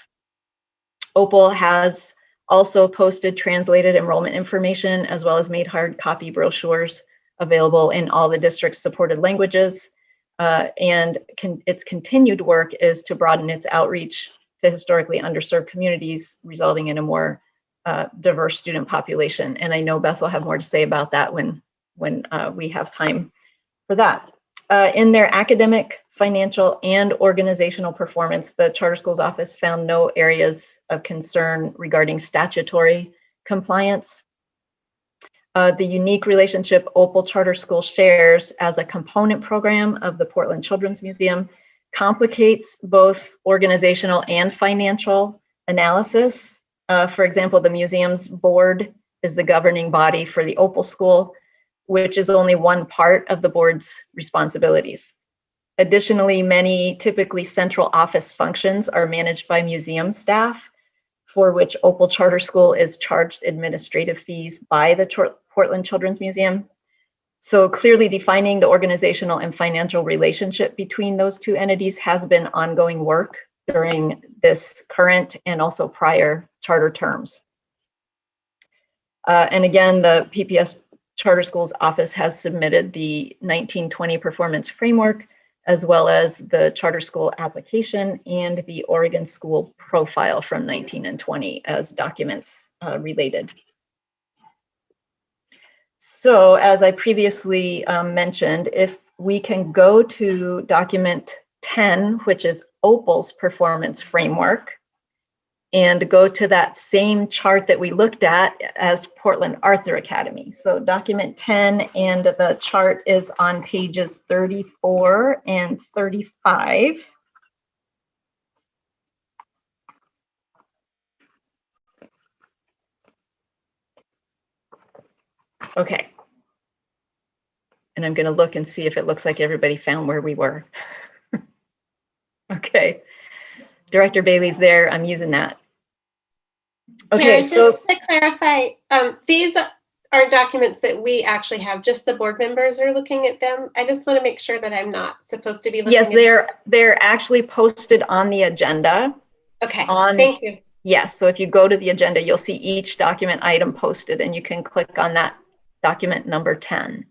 Opal has also posted translated enrollment information, as well as made hard copy brochures available in all the district's supported languages. Its continued work is to broaden its outreach to historically underserved communities, resulting in a more diverse student population. And I know Beth will have more to say about that when we have time for that. In their academic, financial, and organizational performance, the Charter Schools Office found no areas of concern regarding statutory compliance. The unique relationship Opal Charter School shares as a component program of the Portland Children's Museum complicates both organizational and financial analysis. For example, the museum's board is the governing body for the Opal School, which is only one part of the board's responsibilities. Additionally, many typically central office functions are managed by museum staff, for which Opal Charter School is charged administrative fees by the Portland Children's Museum. So clearly defining the organizational and financial relationship between those two entities has been ongoing work during this current and also prior charter terms. And again, the PPS Charter Schools Office has submitted the 1920 Performance Framework, as well as the Charter School application and the Oregon School Profile from 19 and 20 as documents related. So as I previously mentioned, if we can go to document 10, which is Opal's performance framework, and go to that same chart that we looked at as Portland Arthur Academy. So document 10, and the chart is on pages 34 and 35. Okay. And I'm going to look and see if it looks like everybody found where we were. Okay. Director Bailey's there. I'm using that. Okay, Karen, just to clarify, these aren't documents that we actually have, just the board members are looking at them. I just want to make sure that I'm not supposed to be looking Yes, at they're actually posted on the agenda. Okay, thank you. Yes, so if you go to the agenda, you'll see each document item posted, and you can click on that document number 10.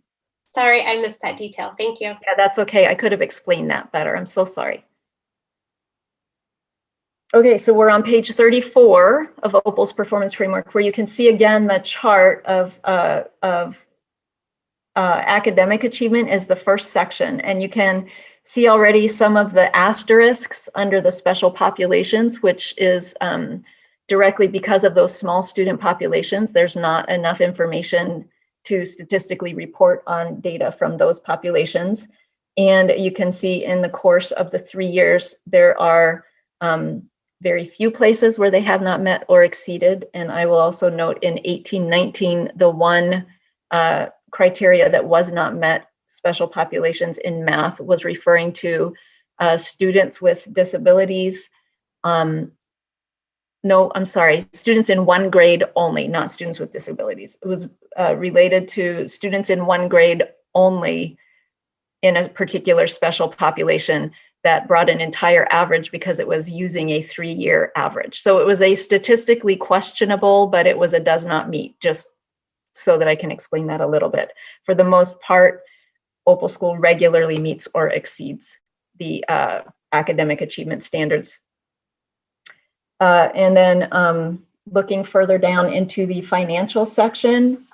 Sorry, I missed that detail. Thank you. Yeah, that's okay. I could have explained that better. I'm so sorry. Okay, so we're on page 34 of Opal's performance framework, where you can see again the chart of academic achievement is the first section, and you can see already some of the asterisks under the special populations, which is directly because of those small student populations. There's not enough information to statistically report on data from those populations. And you can see in the course of the 3 years, there are very few places where they have not met or exceeded. And I will also note in 1819, the one criteria that was not met, special populations in math, was referring to students with disabilities. No, I'm sorry, students in one grade only, not students with disabilities. It was related to students in one grade only in a particular special population that brought an entire average because it was using a 3-year average. So it was a statistically questionable, but it was a does not meet, just so that I can explain that a little bit. For the most part, Opal School regularly meets or exceeds the academic achievement standards. And then looking further down into the financial section,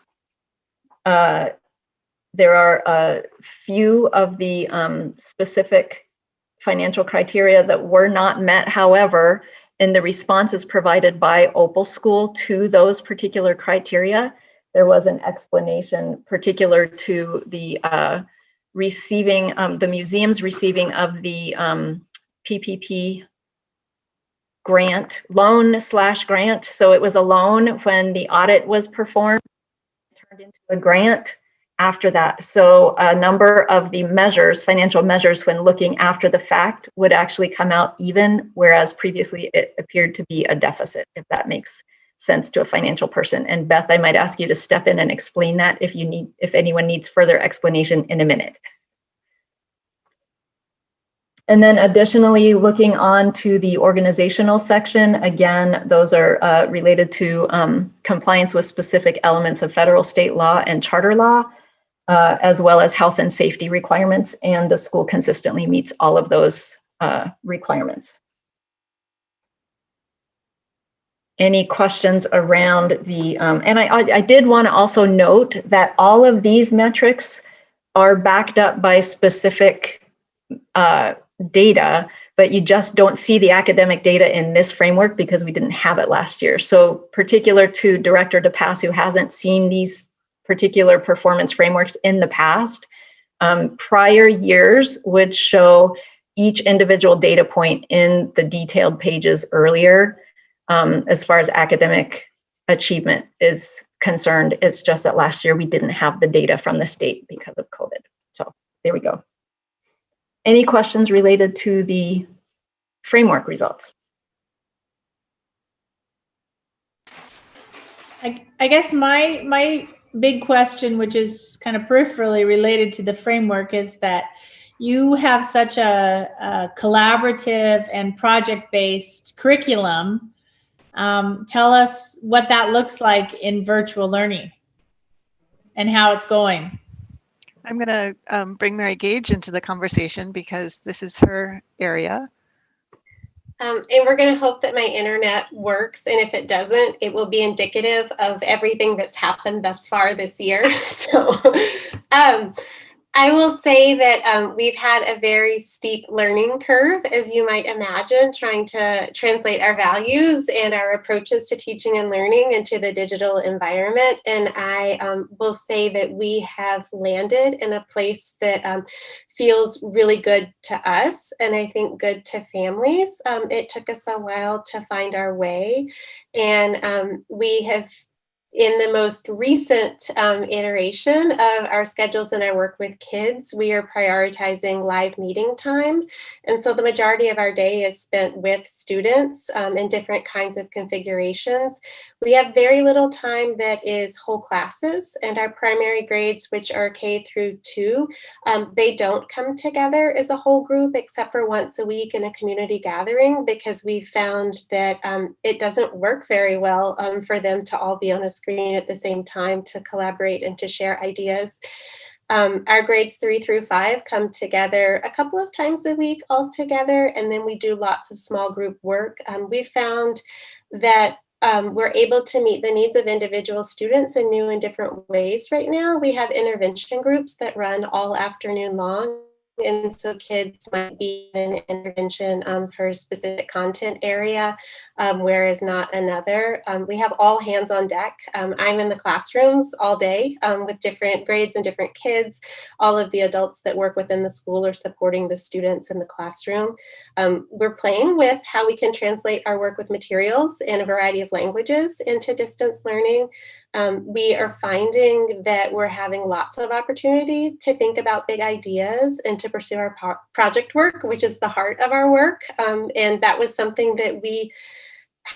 there are a few of the specific financial criteria that were not met. However, in the responses provided by Opal School to those particular criteria, there was an explanation particular to the receiving, the museum's receiving of the PPP grant, loan/grant. So it was a loan when the audit was performed, turned into a grant after that. So a number of the measures, financial measures, when looking after the fact, would actually come out even, whereas previously it appeared to be a deficit, if that makes sense to a financial person. And Beth, I might ask you to step in and explain that if anyone needs further explanation in a minute. And then additionally, looking on to the organizational section, again, those are related to compliance with specific elements of federal, state law, and charter law, as well as health and safety requirements. And the school consistently meets all of those requirements. Any questions around the, and I did want to also note that all of these metrics are backed up by specific data, but you just don't see the academic data in this framework because we didn't have it last year. So particular to Director DePass, who hasn't seen these particular performance frameworks in the past, prior years would show each individual data point in the detailed pages earlier. As far as academic achievement is concerned, it's just that last year we didn't have the data from the state because of COVID. So there we go. Any questions related to the framework results? I guess my big question, which is kind of peripherally related to the framework, is that you have such a collaborative and project-based curriculum. Tell us what that looks like in virtual learning and how it's going. I'm going to bring Mary Gage into the conversation because this is her area. And we're going to hope that my internet works. And if it doesn't, it will be indicative of everything that's happened thus far this year. So I will say that we've had a very steep learning curve, as you might imagine, trying to translate our values and our approaches to teaching and learning into the digital environment. And I will say that we have landed in a place that feels really good to us, and I think good to families. It took us a while to find our way, and we have in the most recent iteration of our schedules and our work with kids, we are prioritizing live meeting time. And so the majority of our day is spent with students in different kinds of configurations. We have very little time that is whole classes, and our primary grades, which are K through 2, they don't come together as a whole group except for once a week in a community gathering, because we found that it doesn't work very well for them to all be on a screen at the same time to collaborate and to share ideas. Our grades 3 through 5 come together a couple of times a week all together, and then we do lots of small group work. We found that we're able to meet the needs of individual students in new and different ways right now. We have intervention groups that run all afternoon long. And so kids might be in an intervention for a specific content area, whereas not another. We have all hands on deck. I'm in the classrooms all day with different grades and different kids. All of the adults that work within the school are supporting the students in the classroom. We're playing with how we can translate our work with materials in a variety of languages into distance learning. We are finding that we're having lots of opportunity to think about big ideas and to pursue our project work, which is the heart of our work. And that was something that we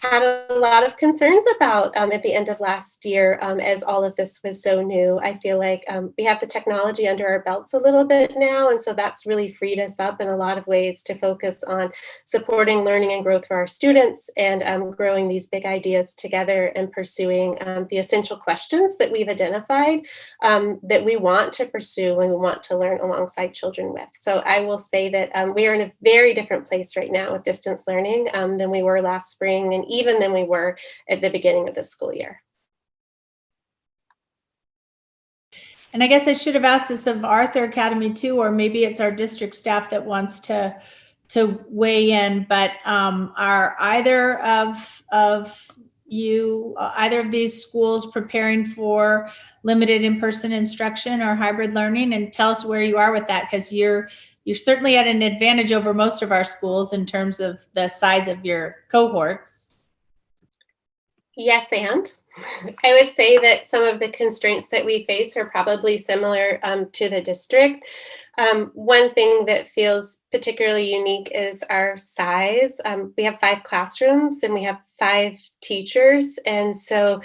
had a lot of concerns about at the end of last year as all of this was so new. I feel like we have the technology under our belts a little bit now, and so that's really freed us up in a lot of ways to focus on supporting learning and growth for our students and growing these big ideas together and pursuing the essential questions that we've identified that we want to pursue and we want to learn alongside children with. So I will say that we are in a very different place right now with distance learning than we were last spring, and even than we were at the beginning of the school year. And I guess I should have asked this of Arthur Academy too, or maybe it's our district staff that wants to weigh in, but are either of you, either of these schools preparing for limited in-person instruction or hybrid learning? And tell us where you are with that, because you're certainly at an advantage over most of our schools in terms of the size of your cohorts. Yes, and I would say that some of the constraints that we face are probably similar to the district. One thing that feels particularly unique is our size. We have 5 classrooms and we have 5 teachers. And so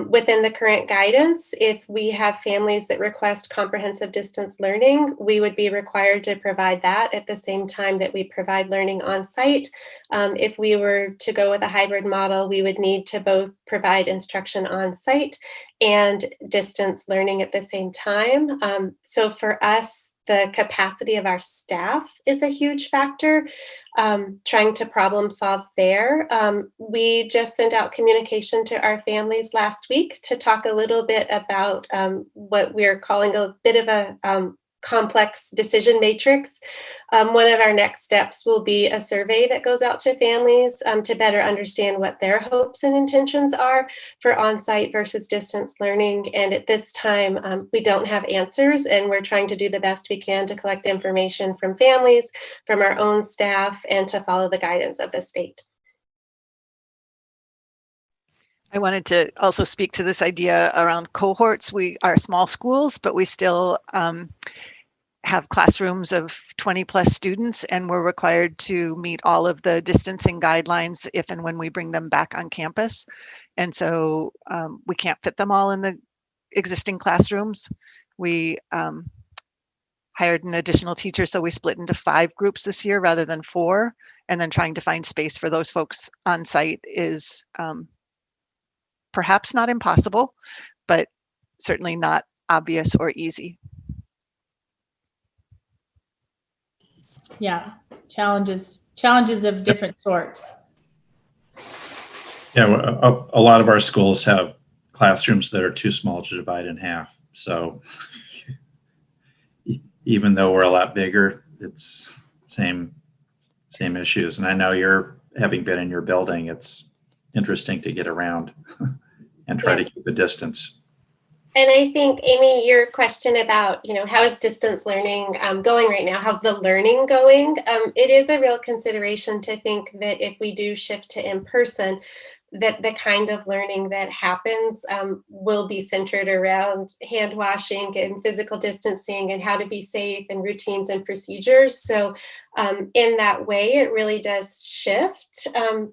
within the current guidance, if we have families that request comprehensive distance learning, we would be required to provide that at the same time that we provide learning on site. If we were to go with a hybrid model, we would need to both provide instruction on site and distance learning at the same time. So for us, the capacity of our staff is a huge factor. Trying to problem solve there. We just sent out communication to our families last week to talk a little bit about what we're calling a bit of a complex decision matrix. One of our next steps will be a survey that goes out to families to better understand what their hopes and intentions are for on-site versus distance learning. And at this time, we don't have answers, and we're trying to do the best we can to collect information from families, from our own staff, and to follow the guidance of the state. I wanted to also speak to this idea around cohorts. We are small schools, but we still have classrooms of 20 plus students, and we're required to meet all of the distancing guidelines if and when we bring them back on campus. And so we can't fit them all in the existing classrooms. We hired an additional teacher, so we split into 5 groups this year rather than 4. And then trying to find space for those folks on site is perhaps not impossible, but certainly not obvious or easy. Yeah, challenges of different sorts. Yeah, a lot of our schools have classrooms that are too small to divide in half. So even though we're a lot bigger, it's same issues. And I know having been in your building, it's interesting to get around and try to keep a distance. And I think, Amy, your question about, how is distance learning going right now? How's the learning going? It is a real consideration to think that if we do shift to in-person, that the kind of learning that happens will be centered around hand washing and physical distancing and how to be safe and routines and procedures. So in that way, it really does shift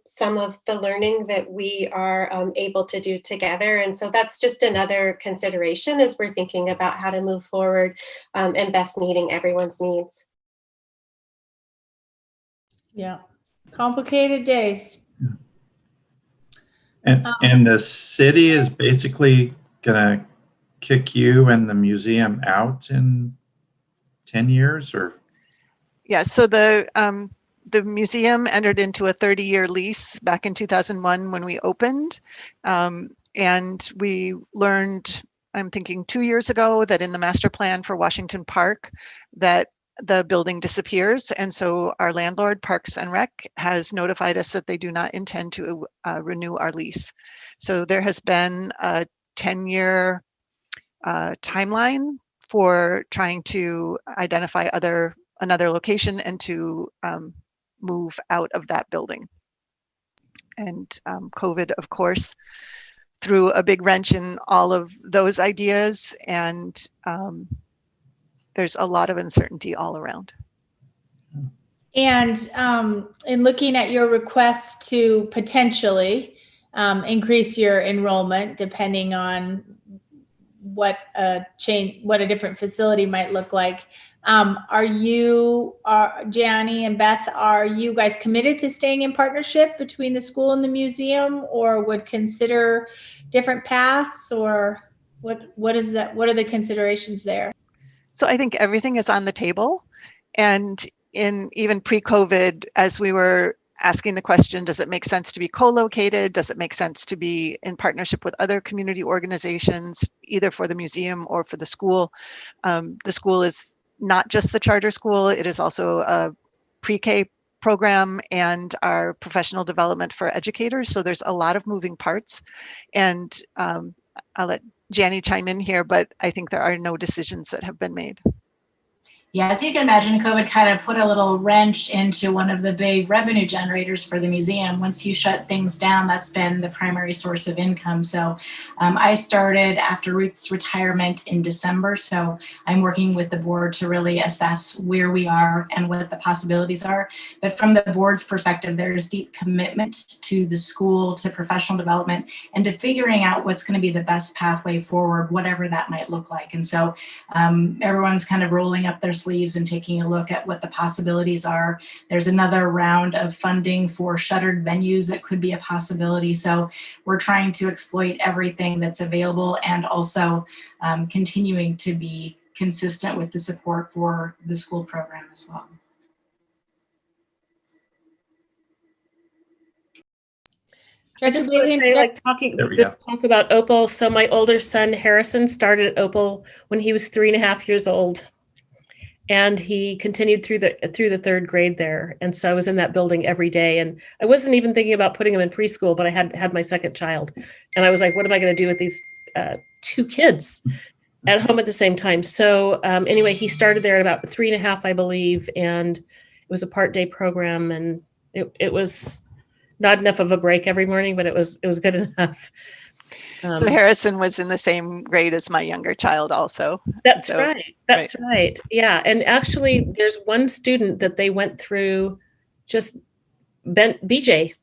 some of the learning that we are able to do together. And so that's just another consideration as we're thinking about how to move forward and best meeting everyone's needs. Yeah. Complicated days. And the city is basically gonna kick you and the museum out in 10 years or? Yeah, so the museum entered into a 30-year lease back in 2001 when we opened. And we learned, I'm thinking 2 years ago, that in the master plan for Washington Park, that the building disappears. And so our landlord, Parks and Rec, has notified us that they do not intend to renew our lease. So there has been a 10-year timeline for trying to identify another location and to move out of that building. And COVID, of course, threw a big wrench in all of those ideas, and there's a lot of uncertainty all around. And in looking at your request to potentially increase your enrollment, depending on what a different facility might look like, Gianni and Beth, are you guys committed to staying in partnership between the school and the museum, or would consider different paths, or what is that? What are the considerations there? So I think everything is on the table. And in even pre-COVID, as we were asking the question, does it make sense to be co-located? Does it make sense to be in partnership with other community organizations, either for the museum or for the school? The school is not just the charter school, it is also a pre-K program and our professional development for educators. So there's a lot of moving parts. And I'll let Janny chime in here, but I think there are no decisions that have been made. Yeah, as you can imagine, COVID kind of put a little wrench into one of the big revenue generators for the museum. Once you shut things down, that's been the primary source of income. So I started after Ruth's retirement in December. So I'm working with the board to really assess where we are and what the possibilities are. But from the board's perspective, there's deep commitment to the school, to professional development, and to figuring out what's going to be the best pathway forward, whatever that might look like. And so everyone's kind of rolling up their sleeves and taking a look at what the possibilities are. There's another round of funding for shuttered venues that could be a possibility. So we're trying to exploit everything that's available and also continuing to be consistent with the support for the school program as well. I just want to say, like, talk about Opal. So my older son, Harrison, started at Opal when he was 3.5 years old. And he continued through the third grade there. And so I was in that building every day. And I wasn't even thinking about putting him in preschool, but I had my second child. And I was like, what am I going to do with these two kids at home at the same time? So anyway, he started there at about 3.5, I believe. And it was a part-day program. And it was not enough of a break every morning, but it was good enough. So Harrison was in the same grade as my younger child also. That's right. That's right. Yeah. And actually there's one student that they went through, just Benji.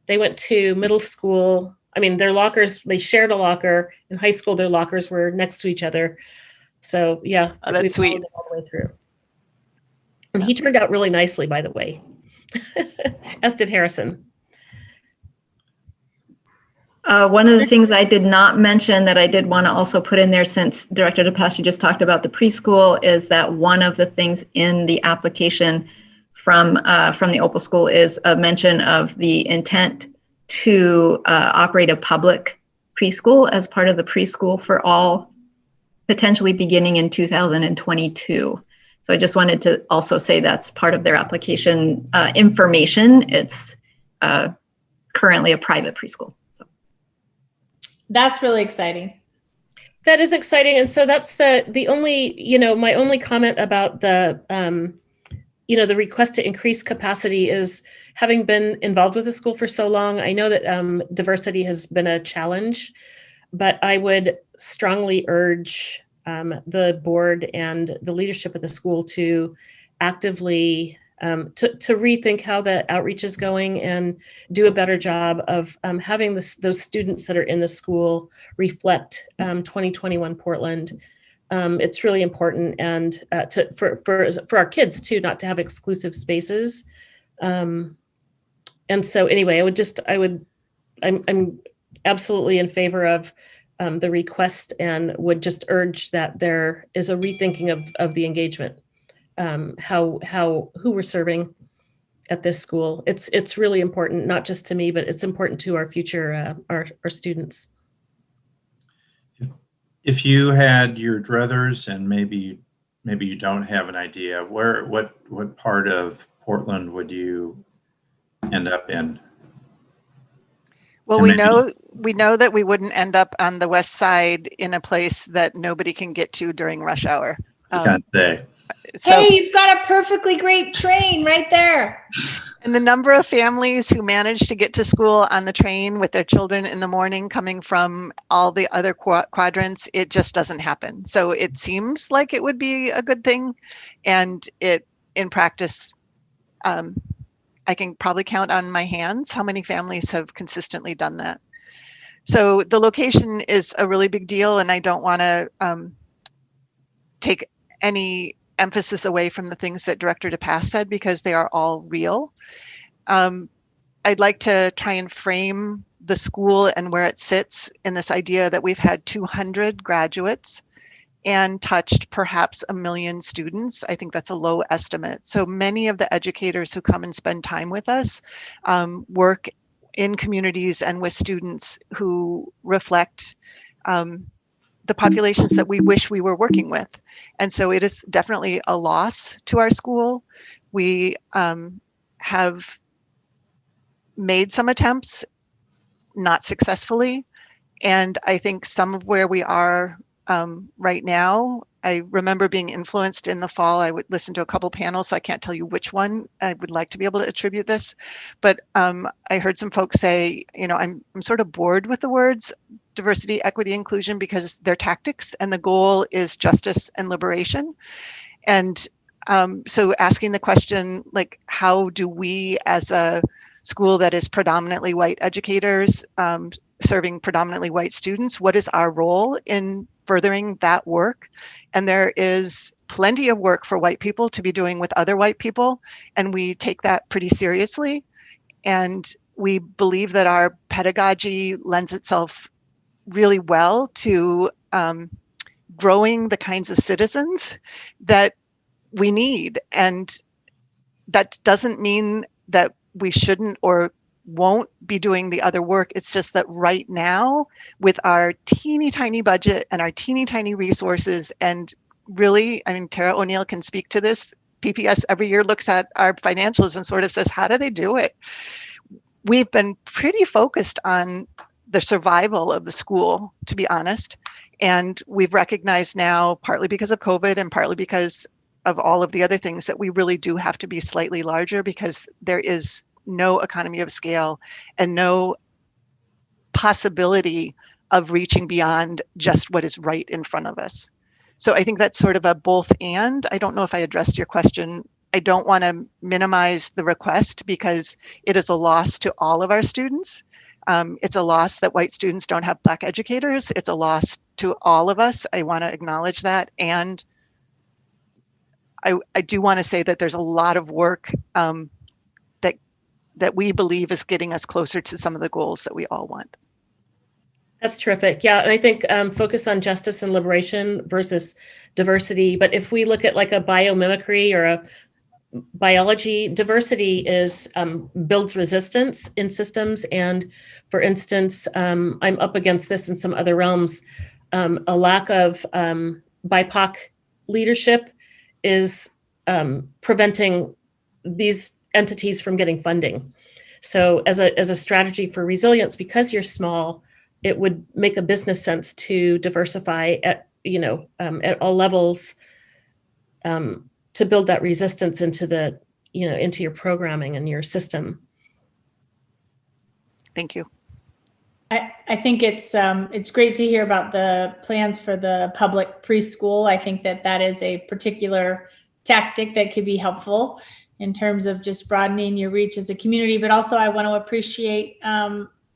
They went to middle school. I mean, their lockers, they shared a locker. In high school, their lockers were next to each other. So yeah, that's sweet. All the way through. And he turned out really nicely, by the way, as did Harrison. One of the things I did not mention that I did want to also put in there, since Director DePassi just talked about the preschool, is that one of the things in the application from the Opal School is a mention of the intent to operate a public preschool as part of the preschool for all, potentially beginning in 2022. So I just wanted to also say that's part of their application information. It's currently a private preschool. That's really exciting. That is exciting. And so that's the only, my only comment about the, the request to increase capacity is, having been involved with the school for so long, I know that diversity has been a challenge, but I would strongly urge the board and the leadership of the school to actively to rethink how the outreach is going and do a better job of having those students that are in the school reflect 2021 Portland. It's really important, and for our kids too, not to have exclusive spaces. And so anyway, I'm absolutely in favor of the request, and would just urge that there is a rethinking of the engagement, who we're serving at this school. It's really important, not just to me, but it's important to our future, our students. If you had your druthers, and maybe you don't have an idea, what part of Portland would you end up in? Well, And we know that we wouldn't end up on the west side in a place that nobody can get to during rush hour. Hey, you've got a perfectly great train right there. And the number of families who manage to get to school on the train with their children in the morning coming from all the other quadrants, it just doesn't happen. So it seems like it would be a good thing. And in practice, I can probably count on my hands how many families have consistently done that. So the location is a really big deal, and I don't want to take any emphasis away from the things that Director DePass said, because they are all real. I'd like to try and frame the school and where it sits in this idea that we've had 200 graduates and touched perhaps 1 million students. I think that's a low estimate. So many of the educators who come and spend time with us work in communities and with students who reflect the populations that we wish we were working with. And so it is definitely a loss to our school. We have made some attempts, not successfully. And I think some of where we are right now, I remember being influenced in the fall. I would listen to a couple panels, so I can't tell you which one I would like to be able to attribute this. But I heard some folks say, I'm sort of bored with the words diversity, equity, inclusion, because they're tactics and the goal is justice and liberation. And so asking the question, like, how do we as a school that is predominantly white educators, serving predominantly white students, what is our role in furthering that work? And there is plenty of work for white people to be doing with other white people, and we take that pretty seriously. And we believe that our pedagogy lends itself really well to growing the kinds of citizens that we need. And that doesn't mean that we shouldn't or won't be doing the other work. It's just that right now, with our teeny tiny budget and our teeny tiny resources, and really, Tara O'Neill can speak to this, PPS every year looks at our financials and sort of says, how do they do it? We've been pretty focused on the survival of the school, to be honest. And we've recognized now, partly because of COVID and partly because of all of the other things, that we really do have to be slightly larger, because there is no economy of scale and no possibility of reaching beyond just what is right in front of us. So I think that's sort of a both and. I don't know if I addressed your question. I don't want to minimize the request, because it is a loss to all of our students. It's a loss that white students don't have Black educators. It's a loss to all of us. I want to acknowledge that. And I do want to say that there's a lot of work that we believe is getting us closer to some of the goals that we all want. That's terrific. Yeah, and I think focus on justice and liberation versus diversity. But if we look at like a biomimicry or a biology, diversity is builds resistance in systems. And for instance, I'm up against this in some other realms. A lack of BIPOC leadership is preventing these entities from getting funding. So as a strategy for resilience, because you're small, it would make a business sense to diversify at all levels, to build that resistance into the into your programming and your system. Thank you. I think it's great to hear about the plans for the public preschool. I think that is a particular tactic that could be helpful in terms of just broadening your reach as a community. But also, I want to appreciate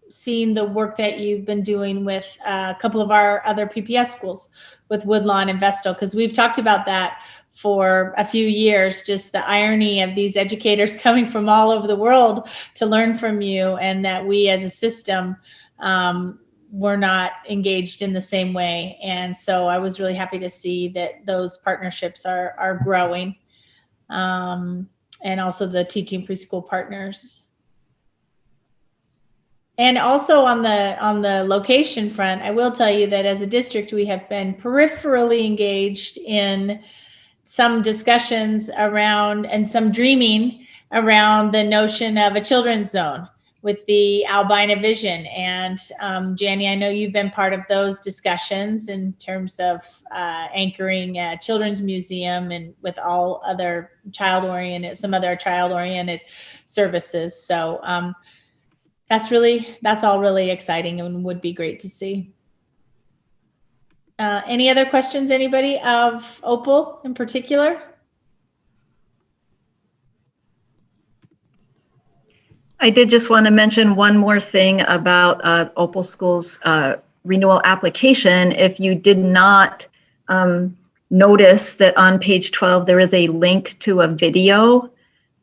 seeing the work that you've been doing with a couple of our other PPS schools, with Woodlawn and Vestal, because we've talked about that for a few years, just the irony of these educators coming from all over the world to learn from you, and that we as a system were not engaged in the same way. And so I was really happy to see that those partnerships are growing, and also the teaching preschool partners. And also on the location front, I will tell you that as a district, we have been peripherally engaged in some discussions around and some dreaming around the notion of a children's zone with the Albina vision. And Janny, I know you've been part of those discussions in terms of anchoring a children's museum and with all other some other child-oriented services. So that's all really exciting and would be great to see. Any other questions, anybody of Opal in particular? I did just want to mention one more thing about Opal School's renewal application. If you did not notice that on page 12, there is a link to a video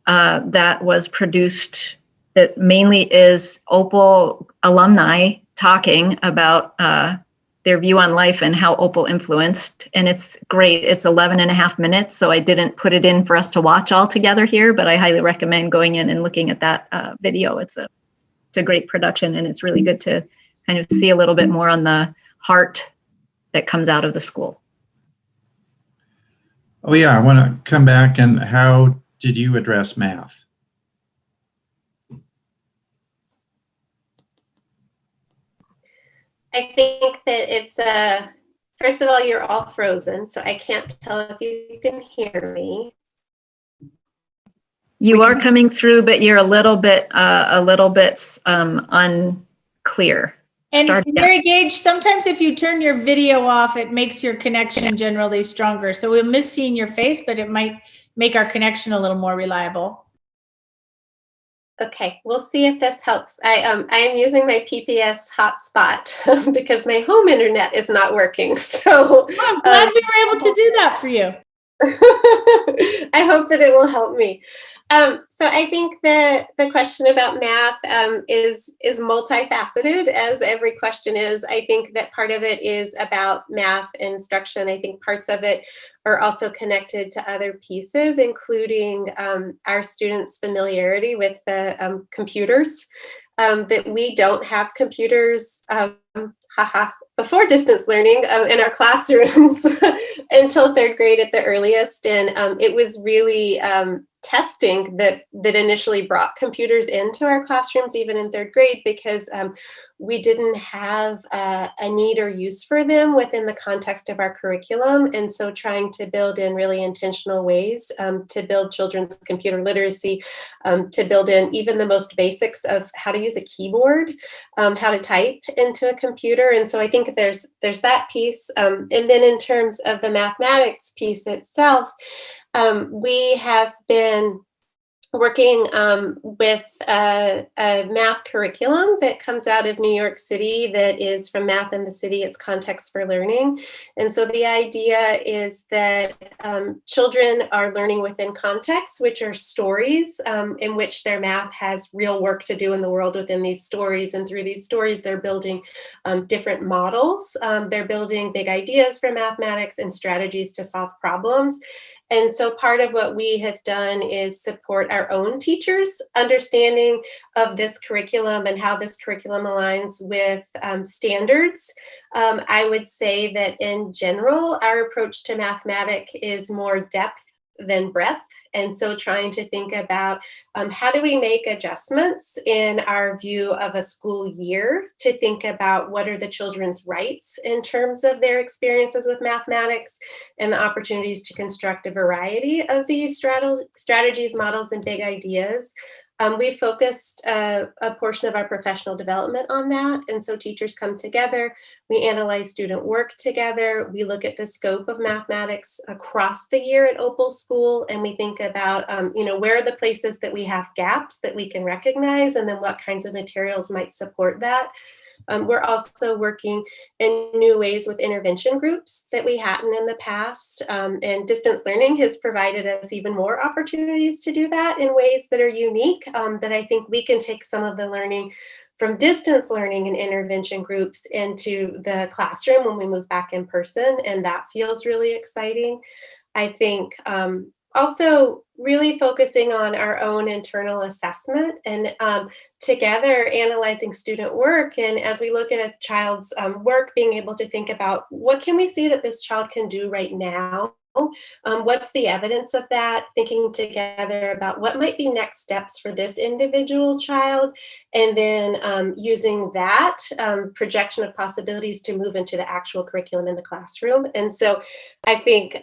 that was produced that mainly is Opal alumni talking about their view on life and how Opal influenced. And it's great. It's 11.5 minutes. So I didn't put it in for us to watch all together here, but I highly recommend going in and looking at that video. It's a great production, and it's really good to kind of see a little bit more on the heart that comes out of the school. Oh yeah, I want to come back. And how did you address math? I think that it's first of all, you're all frozen, so I can't tell if you can hear me. You are coming through, but you're a little bit unclear. And Mary Gage, sometimes if you turn your video off, it makes your connection generally stronger. So we'll miss seeing your face, but it might make our connection a little more reliable. Okay, we'll see if this helps. I am using my PPS hotspot because my home internet is not working. So I'm glad we were able to do that for you. I hope that it will help me. So I think the question about math is multifaceted, as every question is. I think that part of it is about math instruction. I think parts of it are also connected to other pieces, including our students' familiarity with the computers. That we don't have computers, before distance learning in our classrooms until 3rd grade at the earliest. And it was really testing that initially brought computers into our classrooms, even in 3rd grade, because we didn't have a need or use for them within the context of our curriculum. And so trying to build in really intentional ways to build children's computer literacy, to build in even the most basics of how to use a keyboard, how to type into a computer. And so I think there's that piece. And then in terms of the mathematics piece itself, we have been working with a math curriculum that comes out of New York City that is from Math in the City. It's Context for Learning. And so the idea is that children are learning within context, which are stories in which their math has real work to do in the world within these stories. And through these stories, they're building different models. They're building big ideas for mathematics and strategies to solve problems. And so part of what we have done is support our own teachers' understanding of this curriculum and how this curriculum aligns with standards. I would say that in general, our approach to mathematics is more depth than breadth. And so trying to think about how do we make adjustments in our view of a school year to think about what are the children's rights in terms of their experiences with mathematics and the opportunities to construct a variety of these strategies, models, and big ideas. We focused a portion of our professional development on that. And so teachers come together, we analyze student work together, we look at the scope of mathematics across the year at Opal School, and we think about, where are the places that we have gaps that we can recognize, and then what kinds of materials might support that. We're also working in new ways with intervention groups that we hadn't in the past. And distance learning has provided us even more opportunities to do that in ways that are unique, that I think we can take some of the learning from distance learning and intervention groups into the classroom when we move back in person. And that feels really exciting. I think also really focusing on our own internal assessment and together analyzing student work. And as we look at a child's work, being able to think about what can we see that this child can do right now? What's the evidence of that? Thinking together about what might be next steps for this individual child, and then using that projection of possibilities to move into the actual curriculum in the classroom. And so I think,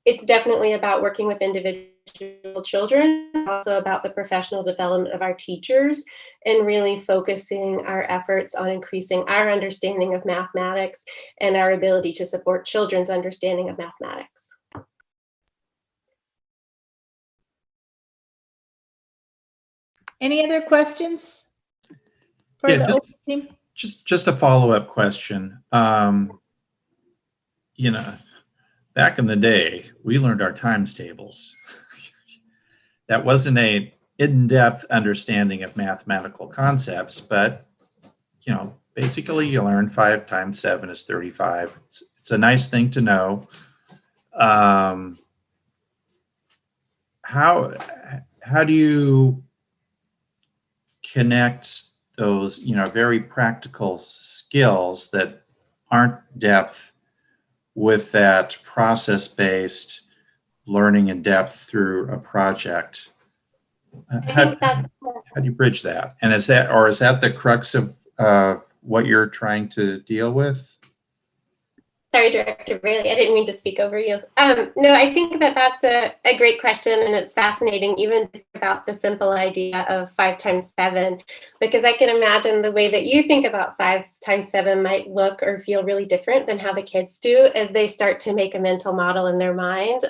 it's definitely about working with individual children, also about the professional development of our teachers, and really focusing our efforts on increasing our understanding of mathematics and our ability to support children's understanding of mathematics. Any other questions for the Opal team? Just a follow-up question. Back in the day, we learned our times tables. That wasn't a in-depth understanding of mathematical concepts, but basically you learn 5 times 7 is 35. It's a nice thing to know. How do you connect those very practical skills that aren't depth with that process-based learning in depth through a project? How do you bridge that? And is that the crux of what you're trying to deal with? Sorry, Director Bailey, I didn't mean to speak over you. No, I think that's a great question, and it's fascinating even about the simple idea of 5 times 7, because I can imagine the way that you think about 5 times 7 might look or feel really different than how the kids do as they start to make a mental model in their mind.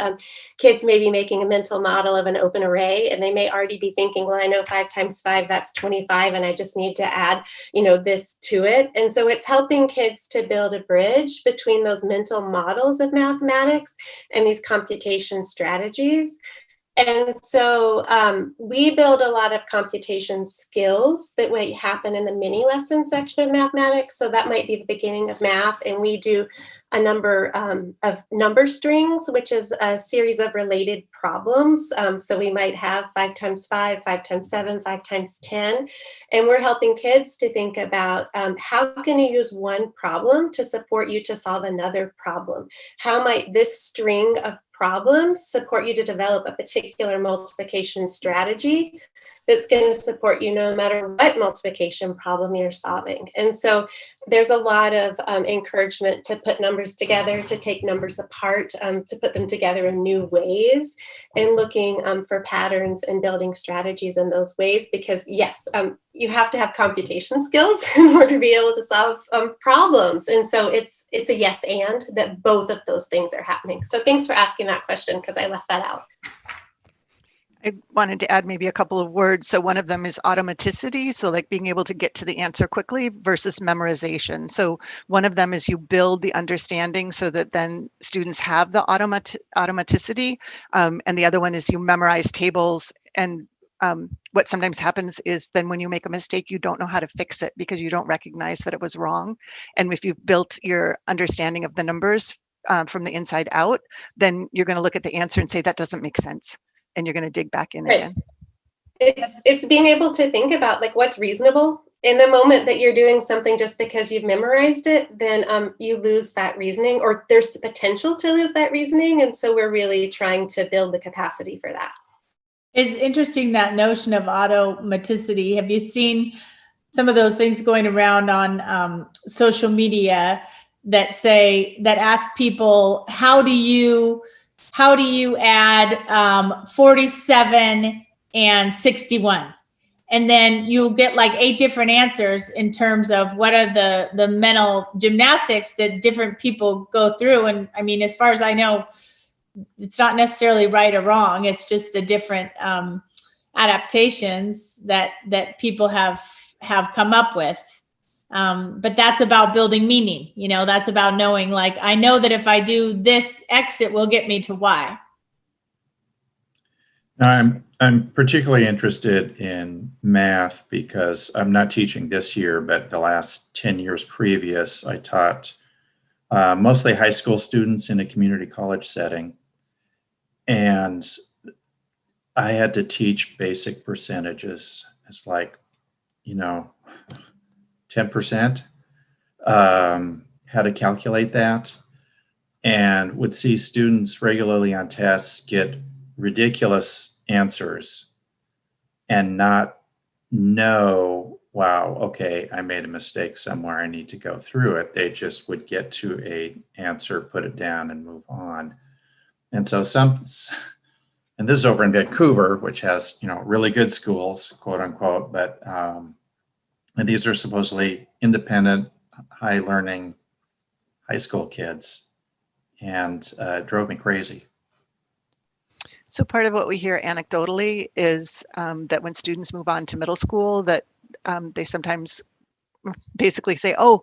Kids may be making a mental model of an open array, and they may already be thinking, well, I know 5 times 5, that's 25, and I just need to add, this to it. And so it's helping kids to build a bridge between those mental models of mathematics and these computation strategies. And so we build a lot of computation skills that might happen in the mini lesson section of mathematics. So that might be the beginning of math. And we do a number of number strings, which is a series of related problems. So we might have 5 times 5, 5 times 7, 5 times 10. And we're helping kids to think about how can you use one problem to support you to solve another problem? How might this string of problems support you to develop a particular multiplication strategy that's going to support you no matter what multiplication problem you're solving? And so there's a lot of encouragement to put numbers together, to take numbers apart, to put them together in new ways, and looking for patterns and building strategies in those ways, because yes, you have to have computation skills in order to be able to solve problems. And so it's a yes and that both of those things are happening. So thanks for asking that question, because I left that out. I wanted to add maybe a couple of words. So one of them is automaticity. So like being able to get to the answer quickly versus memorization. So one of them is you build the understanding so that then students have the automaticity. And the other one is you memorize tables. And what sometimes happens is then when you make a mistake, you don't know how to fix it because you don't recognize that it was wrong. And if you've built your understanding of the numbers from the inside out, then you're going to look at the answer and say, that doesn't make sense. And you're going to dig back in again. It's being able to think about like what's reasonable in the moment that you're doing something just because you've memorized it, then you lose that reasoning, or there's the potential to lose that reasoning. And so we're really trying to build the capacity for that. It's interesting, that notion of automaticity. Have you seen some of those things going around on social media that ask people, how do you add 47 and 61? And then you'll get like 8 different answers in terms of what are the mental gymnastics that different people go through. And I mean, as far as I know, it's not necessarily right or wrong. It's just the different adaptations that people have come up with. But that's about building meaning. You know, that's about knowing, like, I know that if I do this X, it will get me to Y. I'm particularly interested in math because I'm not teaching this year, but the last 10 years previous, I taught mostly high school students in a community college setting. And I had to teach basic percentages. It's like, 10%, how to calculate that, and would see students regularly on tests get ridiculous answers and not know, wow, okay, I made a mistake somewhere, I need to go through it. They just would get to a answer, put it down, and move on. And so and this is over in Vancouver, which has, really good schools, quote unquote, but and these are supposedly independent, high learning high school kids, and it drove me crazy. So part of what we hear anecdotally is that when students move on to middle school, that they sometimes basically say, "Oh,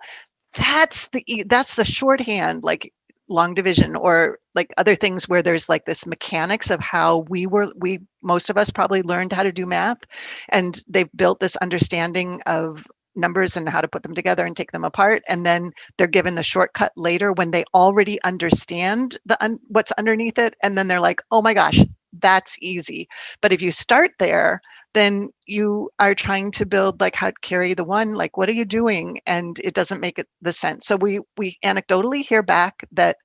that's the shorthand, like long division, or like other things where there's like this mechanics of how most of us probably learned how to do math, and they've built this understanding of numbers and how to put them together and take them apart, and then they're given the shortcut later when they already understand what's underneath it, and then they're like, oh my gosh, that's easy. But if you start there, then you are trying to build like how to carry the one, like what are you doing, and it doesn't make the sense. So we anecdotally hear back that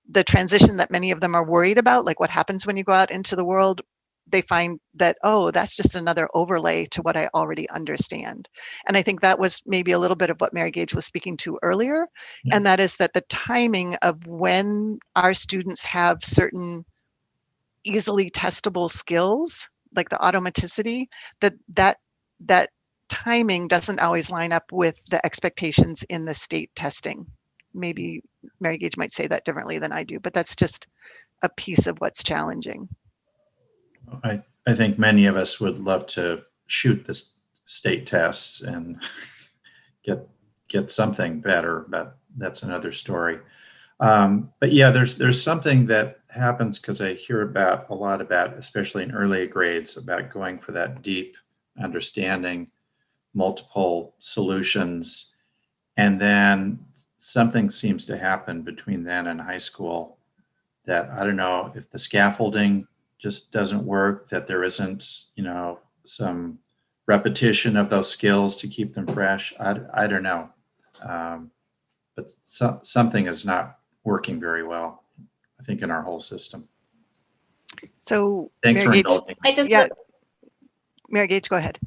the transition that many of them are worried about, like what happens when you go out into the world, they find that, oh, that's just another overlay to what I already understand. And I think that was maybe a little bit of what Mary Gage was speaking to earlier. Yeah. And that is that the timing of when our students have certain easily testable skills, like the automaticity, that timing doesn't always line up with the expectations in the state testing. Maybe Mary Gage might say that differently than I do, but that's just a piece of what's challenging. I think many of us would love to shoot the state tests and get something better, but that's another story. But yeah, there's something that happens, because I hear a lot about, especially in early grades, about going for that deep understanding, multiple solutions, and then something seems to happen between then and high school that, I don't know if the scaffolding just doesn't work, that there isn't, some repetition of those skills to keep them fresh. I don't know. But something is not working very well, I think, in our whole system. So thanks for indulging. Mary Gage, go ahead.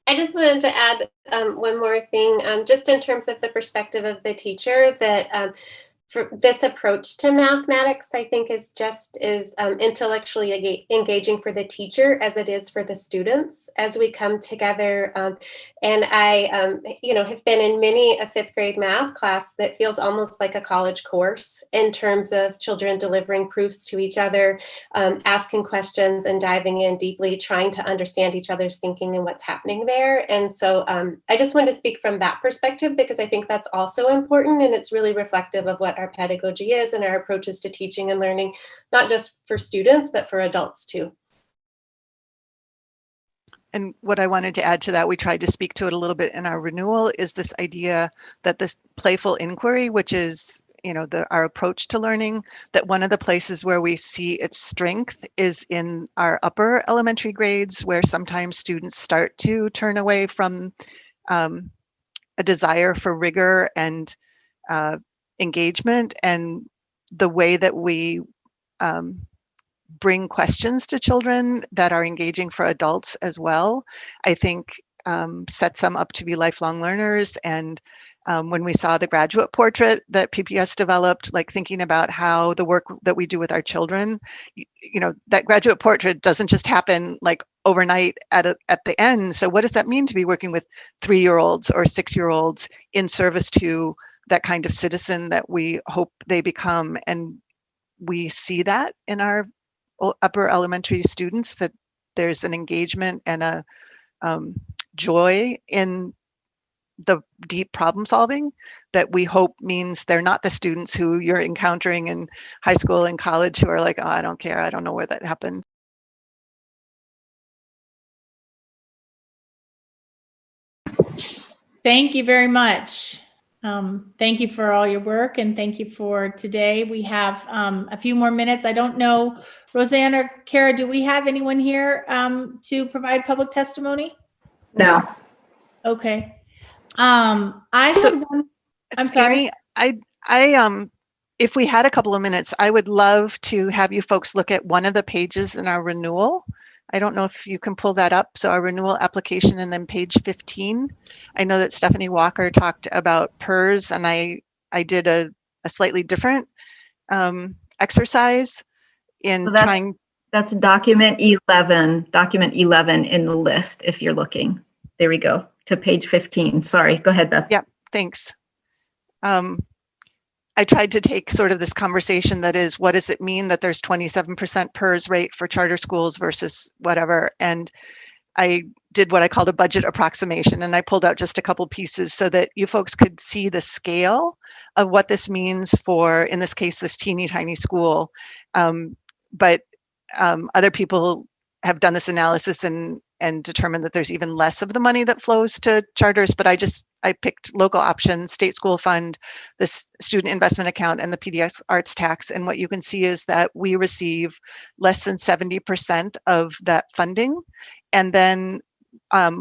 I just wanted to add one more thing, just in terms of the perspective of the teacher, that for this approach to mathematics, I think is just as intellectually engaging for the teacher as it is for the students as we come together. And I, have been in many a 5th grade math class that feels almost like a college course in terms of children delivering proofs to each other, asking questions and diving in deeply, trying to understand each other's thinking and what's happening there. And so I just wanted to speak from that perspective, because I think that's also important, and it's really reflective of what our pedagogy is and our approaches to teaching and learning, not just for students, but for adults too. And what I wanted to add to that, we tried to speak to it a little bit in our renewal, is this idea that this playful inquiry, which is our approach to learning, that one of the places where we see its strength is in our upper elementary grades, where sometimes students start to turn away from a desire for rigor and engagement, and the way that we bring questions to children that are engaging for adults as well, I think sets them up to be lifelong learners. And when we saw the graduate portrait that PPS developed, like thinking about how the work that we do with our children, that graduate portrait doesn't just happen like overnight at the end. So what does that mean to be working with 3-year-olds or 6-year-olds in service to that kind of citizen that we hope they become? And we see that in our upper elementary students, that there's an engagement and a joy in the deep problem solving that we hope means they're not the students who you're encountering in high school and college who are like, oh, I don't care, I don't know where that happened. Thank you very much. Thank you for all your work, and thank you for today. We have a few more minutes. I don't know, Roseanne or Kara, do we have anyone here to provide public testimony? No. Okay. I have one. I'm sorry. Amy, I if we had a couple of minutes, I would love to have you folks look at one of the pages in our renewal. I don't know if you can pull that up. So our renewal application, and then page 15. I know that Stephanie Walker talked about PERS, and I did a slightly different exercise in trying. That's document 11 in the list, if you're looking. There we go, to page 15. Sorry, go ahead, Beth. Yeah, thanks. I tried to take sort of this conversation that is, what does it mean that there's 27% PERS rate for charter schools versus whatever? And I did what I called a budget approximation, and I pulled out just a couple pieces so that you folks could see the scale of what this means for, in this case, this teeny tiny school. But other people have done this analysis and determined that there's even less of the money that flows to charters. But I picked local options, state school fund, this student investment account, and the PDX arts tax. And what you can see is that we receive less than 70% of that funding. And then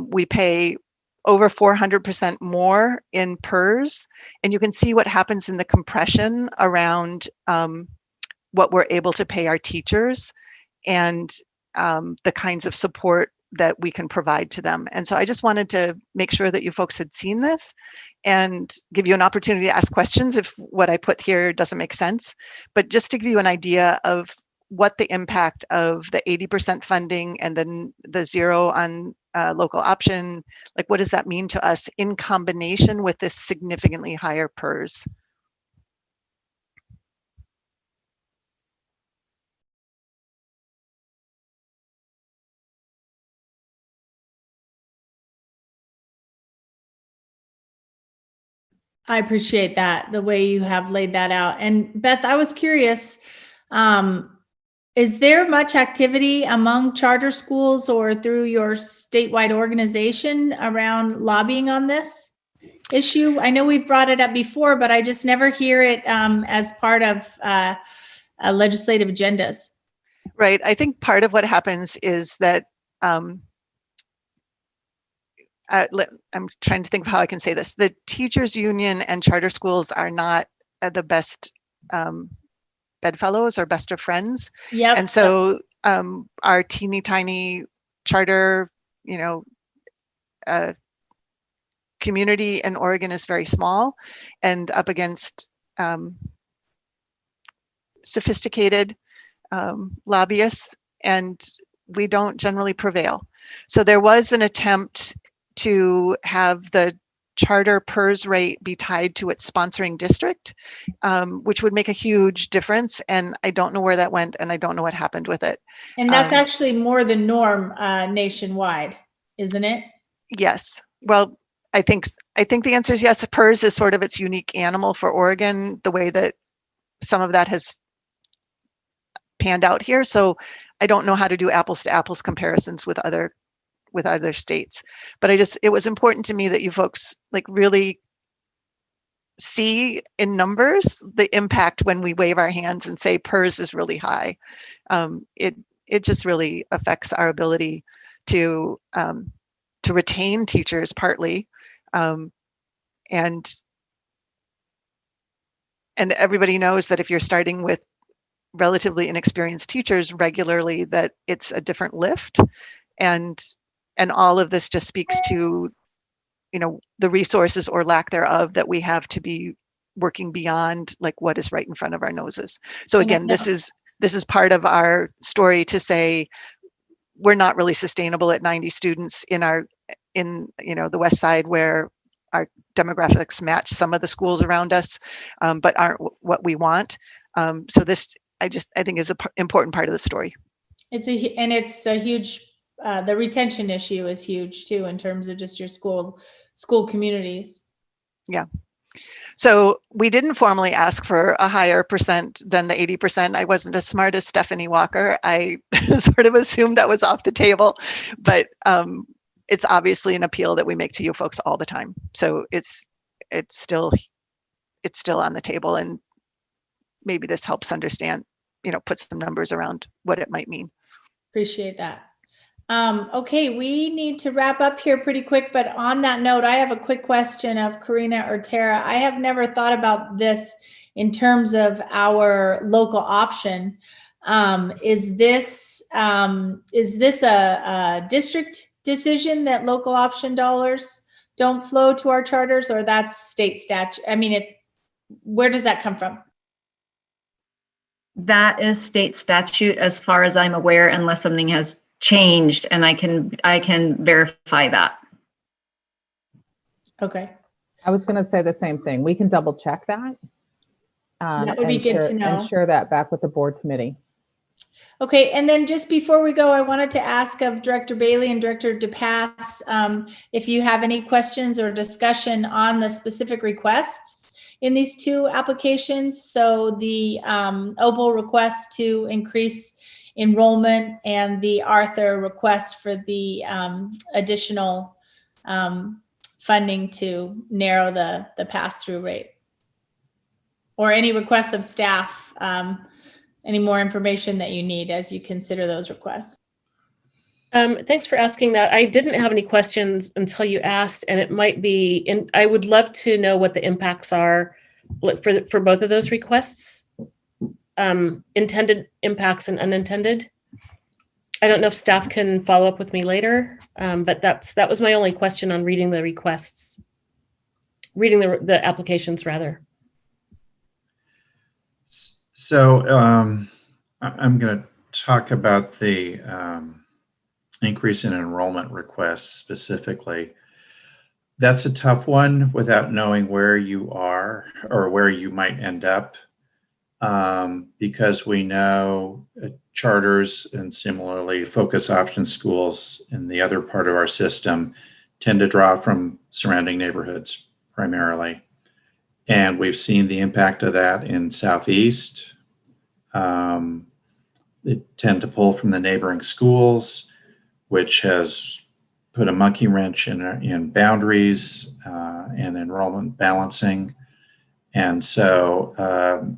we pay over 400% more in PERS. And you can see what happens in the compression around what we're able to pay our teachers and the kinds of support that we can provide to them. And so I just wanted to make sure that you folks had seen this and give you an opportunity to ask questions if what I put here doesn't make sense. But just to give you an idea of what the impact of the 80% funding and then the 0 on local option, like what does that mean to us in combination with this significantly higher PERS? I appreciate that, the way you have laid that out. And Beth, I was curious, is there much activity among charter schools or through your statewide organization around lobbying on this issue? I know we've brought it up before, but I just never hear it as part of legislative agendas. Right. I think part of what happens is that I'm trying to think of how I can say this. The teachers union and charter schools are not the best bedfellows or best of friends. Yep. And so our teeny tiny charter, community in Oregon is very small and up against sophisticated lobbyists, and we don't generally prevail. So there was an attempt to have the charter PERS rate be tied to its sponsoring district, which would make a huge difference. And I don't know where that went, and I don't know what happened with it. And that's actually more the norm nationwide, isn't it? Yes. Well, I think the answer is yes. PERS is sort of its unique animal for Oregon, the way that some of that has panned out here. So I don't know how to do apples to apples comparisons with other states, but it was important to me that you folks like really see in numbers the impact when we wave our hands and say PERS is really high. It just really affects our ability to retain teachers partly, and everybody knows that if you're starting with relatively inexperienced teachers regularly, that it's a different lift, and all of this just speaks to, you know, the resources or lack thereof that we have to be working beyond like what is right in front of our noses. So again, this is part of our story to say we're not really sustainable at 90 students in you know, the West Side, where our demographics match some of the schools around us, but aren't what we want. So this, I think, is an important part of the story. It's a huge, the retention issue is huge too, in terms of just your school communities. Yeah. So we didn't formally ask for a higher percent than the 80%. I wasn't as smart as Stephanie Walker. I sort of assumed that was off the table, but it's obviously an appeal that we make to you folks all the time. So it's still on the table, and maybe this helps understand, you know, put some numbers around what it might mean. Appreciate that. Okay, we need to wrap up here pretty quick, but on that note, I have a quick question of Karina or Tara. I have never thought about this in terms of our local option. Is this a district decision that local option dollars don't flow to our charters, or that's state statute? I mean, where does that come from? That is state statute as far as I'm aware, unless something has changed, and I can verify that. Okay. I was going to say the same thing. We can double check that. That would be good to know. And share that back with the board committee. Okay, and then just before we go, I wanted to ask of Director Bailey and Director DePass if you have any questions or discussion on the specific requests in these two applications. So the OBLE request to increase enrollment and the Arthur request for the additional funding to narrow the pass-through rate, or any requests of staff, any more information that you need as you consider those requests. Thanks for asking that. I didn't have any questions until you asked, and it might be, and I would love to know what the impacts are for both of those requests, intended impacts and unintended. I don't know if staff can follow up with me later, but that was my only question on reading the requests, reading the applications rather. So I'm going to talk about the increase in enrollment requests specifically. That's a tough one without knowing where you are or where you might end up, because we know charters and similarly focus option schools in the other part of our system tend to draw from surrounding neighborhoods primarily. And we've seen the impact of that in Southeast. They tend to pull from the neighboring schools, which has put a monkey wrench in boundaries and enrollment balancing. And so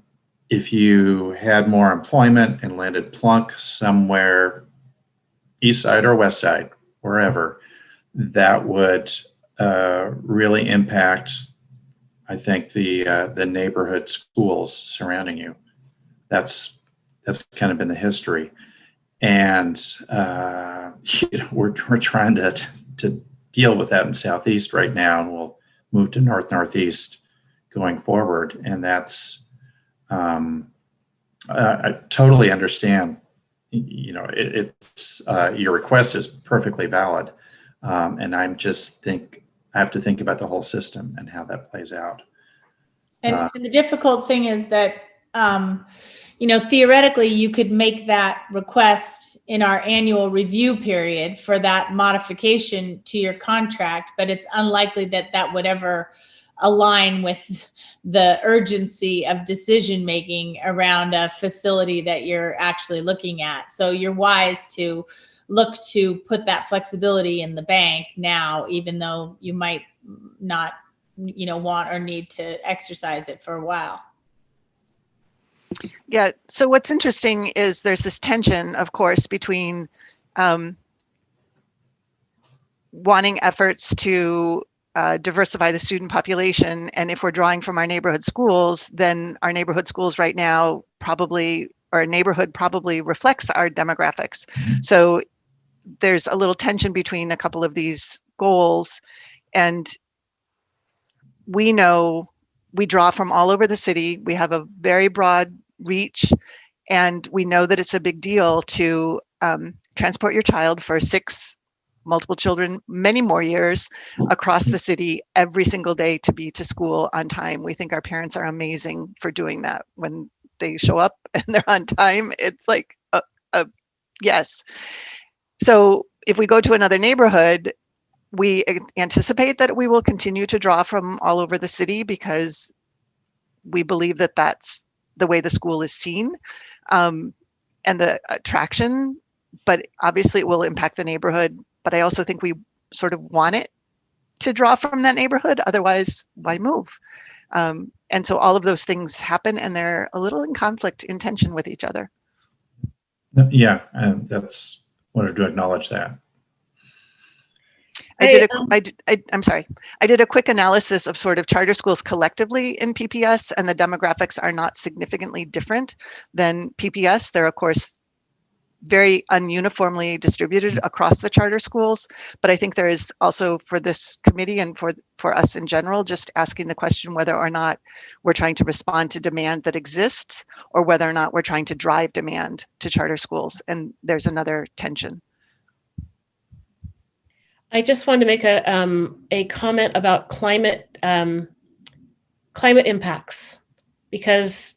if you had more employment and landed plunk somewhere east side or west side, wherever, that would really impact, I think, the neighborhood schools surrounding you. That's kind of been the history, and we're trying to deal with that in Southeast right now, and we'll move to Northeast going forward. And that's I totally understand. You know, it's your request is perfectly valid, and I have to think about the whole system and how that plays out. And the difficult thing is that, you know, theoretically, you could make that request in our annual review period for that modification to your contract, but it's unlikely that that would ever align with the urgency of decision making around a facility that you're actually looking at. So you're wise to look to put that flexibility in the bank now, even though you might not want or need to exercise it for a while. Yeah, so what's interesting is there's this tension, of course, between wanting efforts to diversify the student population. And if we're drawing from our neighborhood schools, then our neighborhood schools right now probably, or a neighborhood probably reflects our demographics. So there's a little tension between a couple of these goals. And we know we draw from all over the city. We have a very broad reach, and we know that it's a big deal to transport your child for 6 multiple children, many more years across the city every single day to be to school on time. We think our parents are amazing for doing that. When they show up and they're on time, it's like a yes. So if we go to another neighborhood, we anticipate that we will continue to draw from all over the city because we believe that that's the way the school is seen and the attraction, but obviously it will impact the neighborhood. But I also think we sort of want it to draw from that neighborhood. Otherwise, why move? And so all of those things happen, and they're a little in conflict, in tension with each other. Yeah, that's wanted to acknowledge that. I'm sorry. I did a quick analysis of sort of charter schools collectively in PPS, and the demographics are not significantly different than PPS. They're, of course, very ununiformly distributed across the charter schools. But I think there is also, for this committee and for us in general, just asking the question whether or not we're trying to respond to demand that exists, or whether or not we're trying to drive demand to charter schools. And there's another tension. I just wanted to make a comment about climate impacts, because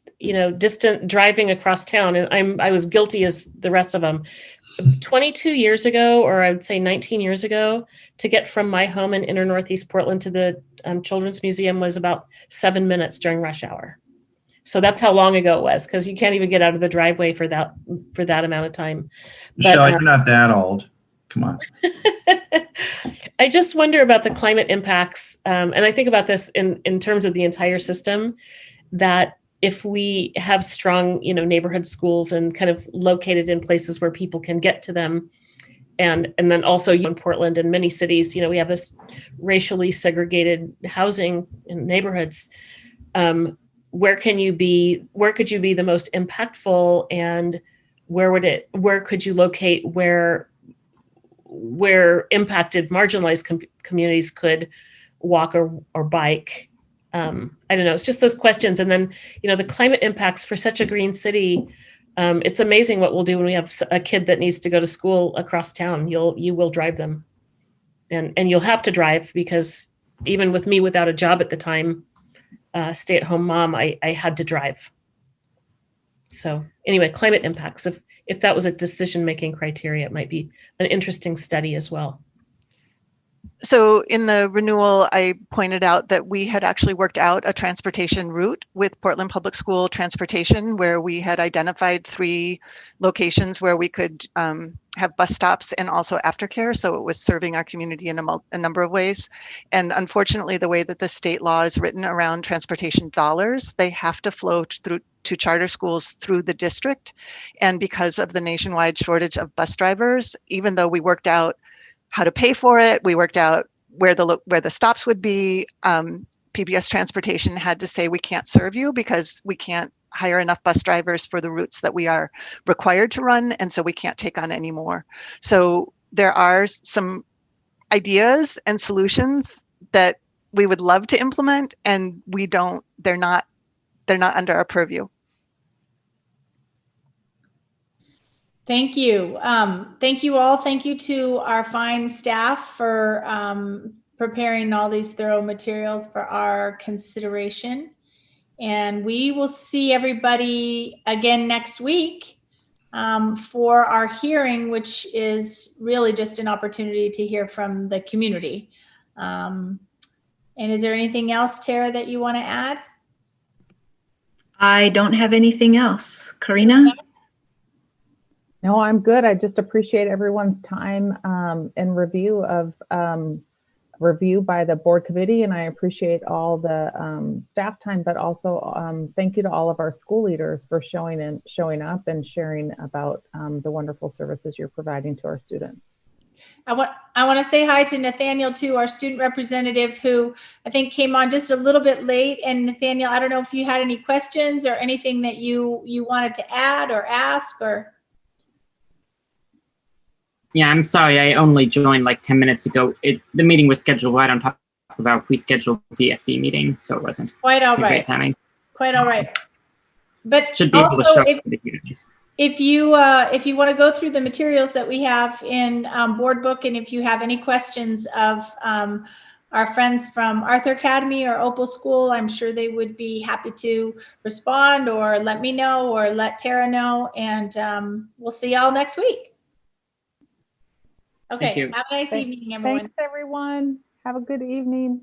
distant driving across town, and I was guilty as the rest of them. 22 years ago, or I would say 19 years ago, to get from my home in inner Northeast Portland to the Children's Museum was about 7 minutes during rush hour. So that's how long ago it was, because you can't even get out of the driveway for that amount of time. Michelle, you're not that old. Come on. I just wonder about the climate impacts. And I think about this in terms of the entire system, that if we have strong, neighborhood schools and kind of located in places where people can get to them, and then also in Portland and many cities, we have this racially segregated housing in neighborhoods. Where could you be the most impactful, and where could you locate where impacted, marginalized communities could walk or bike? I don't know. It's just those questions. And then, the climate impacts for such a green city. It's amazing what we'll do when we have a kid that needs to go to school across town. You will drive them, and you'll have to drive, because even with me without a job at the time, stay-at-home mom, I had to drive. So anyway, climate impacts. If that was a decision-making criteria, it might be an interesting study as well. So in the renewal, I pointed out that we had actually worked out a transportation route with Portland Public School Transportation, where we had identified 3 locations where we could have bus stops and also aftercare. So it was serving our community in a number of ways. And unfortunately, the way that the state law is written around transportation dollars, they have to flow through to charter schools through the district. And because of the nationwide shortage of bus drivers, even though we worked out how to pay for it, we worked out where the stops would be, PPS Transportation had to say, we can't serve you because we can't hire enough bus drivers for the routes that we are required to run, and so we can't take on any more. So there are some ideas and solutions that we would love to implement, and they're not under our purview. Thank you. Thank you all. Thank you to our fine staff for preparing all these thorough materials for our consideration. And we will see everybody again next week for our hearing, which is really just an opportunity to hear from the community. And is there anything else, Tara, that you want to add? I don't have anything else. Karina? No, I'm good. I just appreciate everyone's time and review of review by the board committee, and I appreciate all the staff time, but also thank you to all of our school leaders for showing up and sharing about the wonderful services you're providing to our students. I want to say hi to Nathaniel too, our student representative, who I think came on just a little bit late. And Nathaniel, I don't know if you had any questions or anything that you wanted to add or ask or. Yeah, I'm sorry. I only joined like 10 minutes ago. The meeting was scheduled right on top of our pre-scheduled DSE meeting, so it wasn't quite all right. Great timing. Quite all right. But should be able to show up for the community. If you want to go through the materials that we have in board book, and if you have any questions of our friends from Arthur Academy or Opal School, I'm sure they would be happy to respond or let me know or let Tara know. And we'll see y'all next week. Okay. Have a nice evening, everyone. Thanks, everyone. Have a good evening.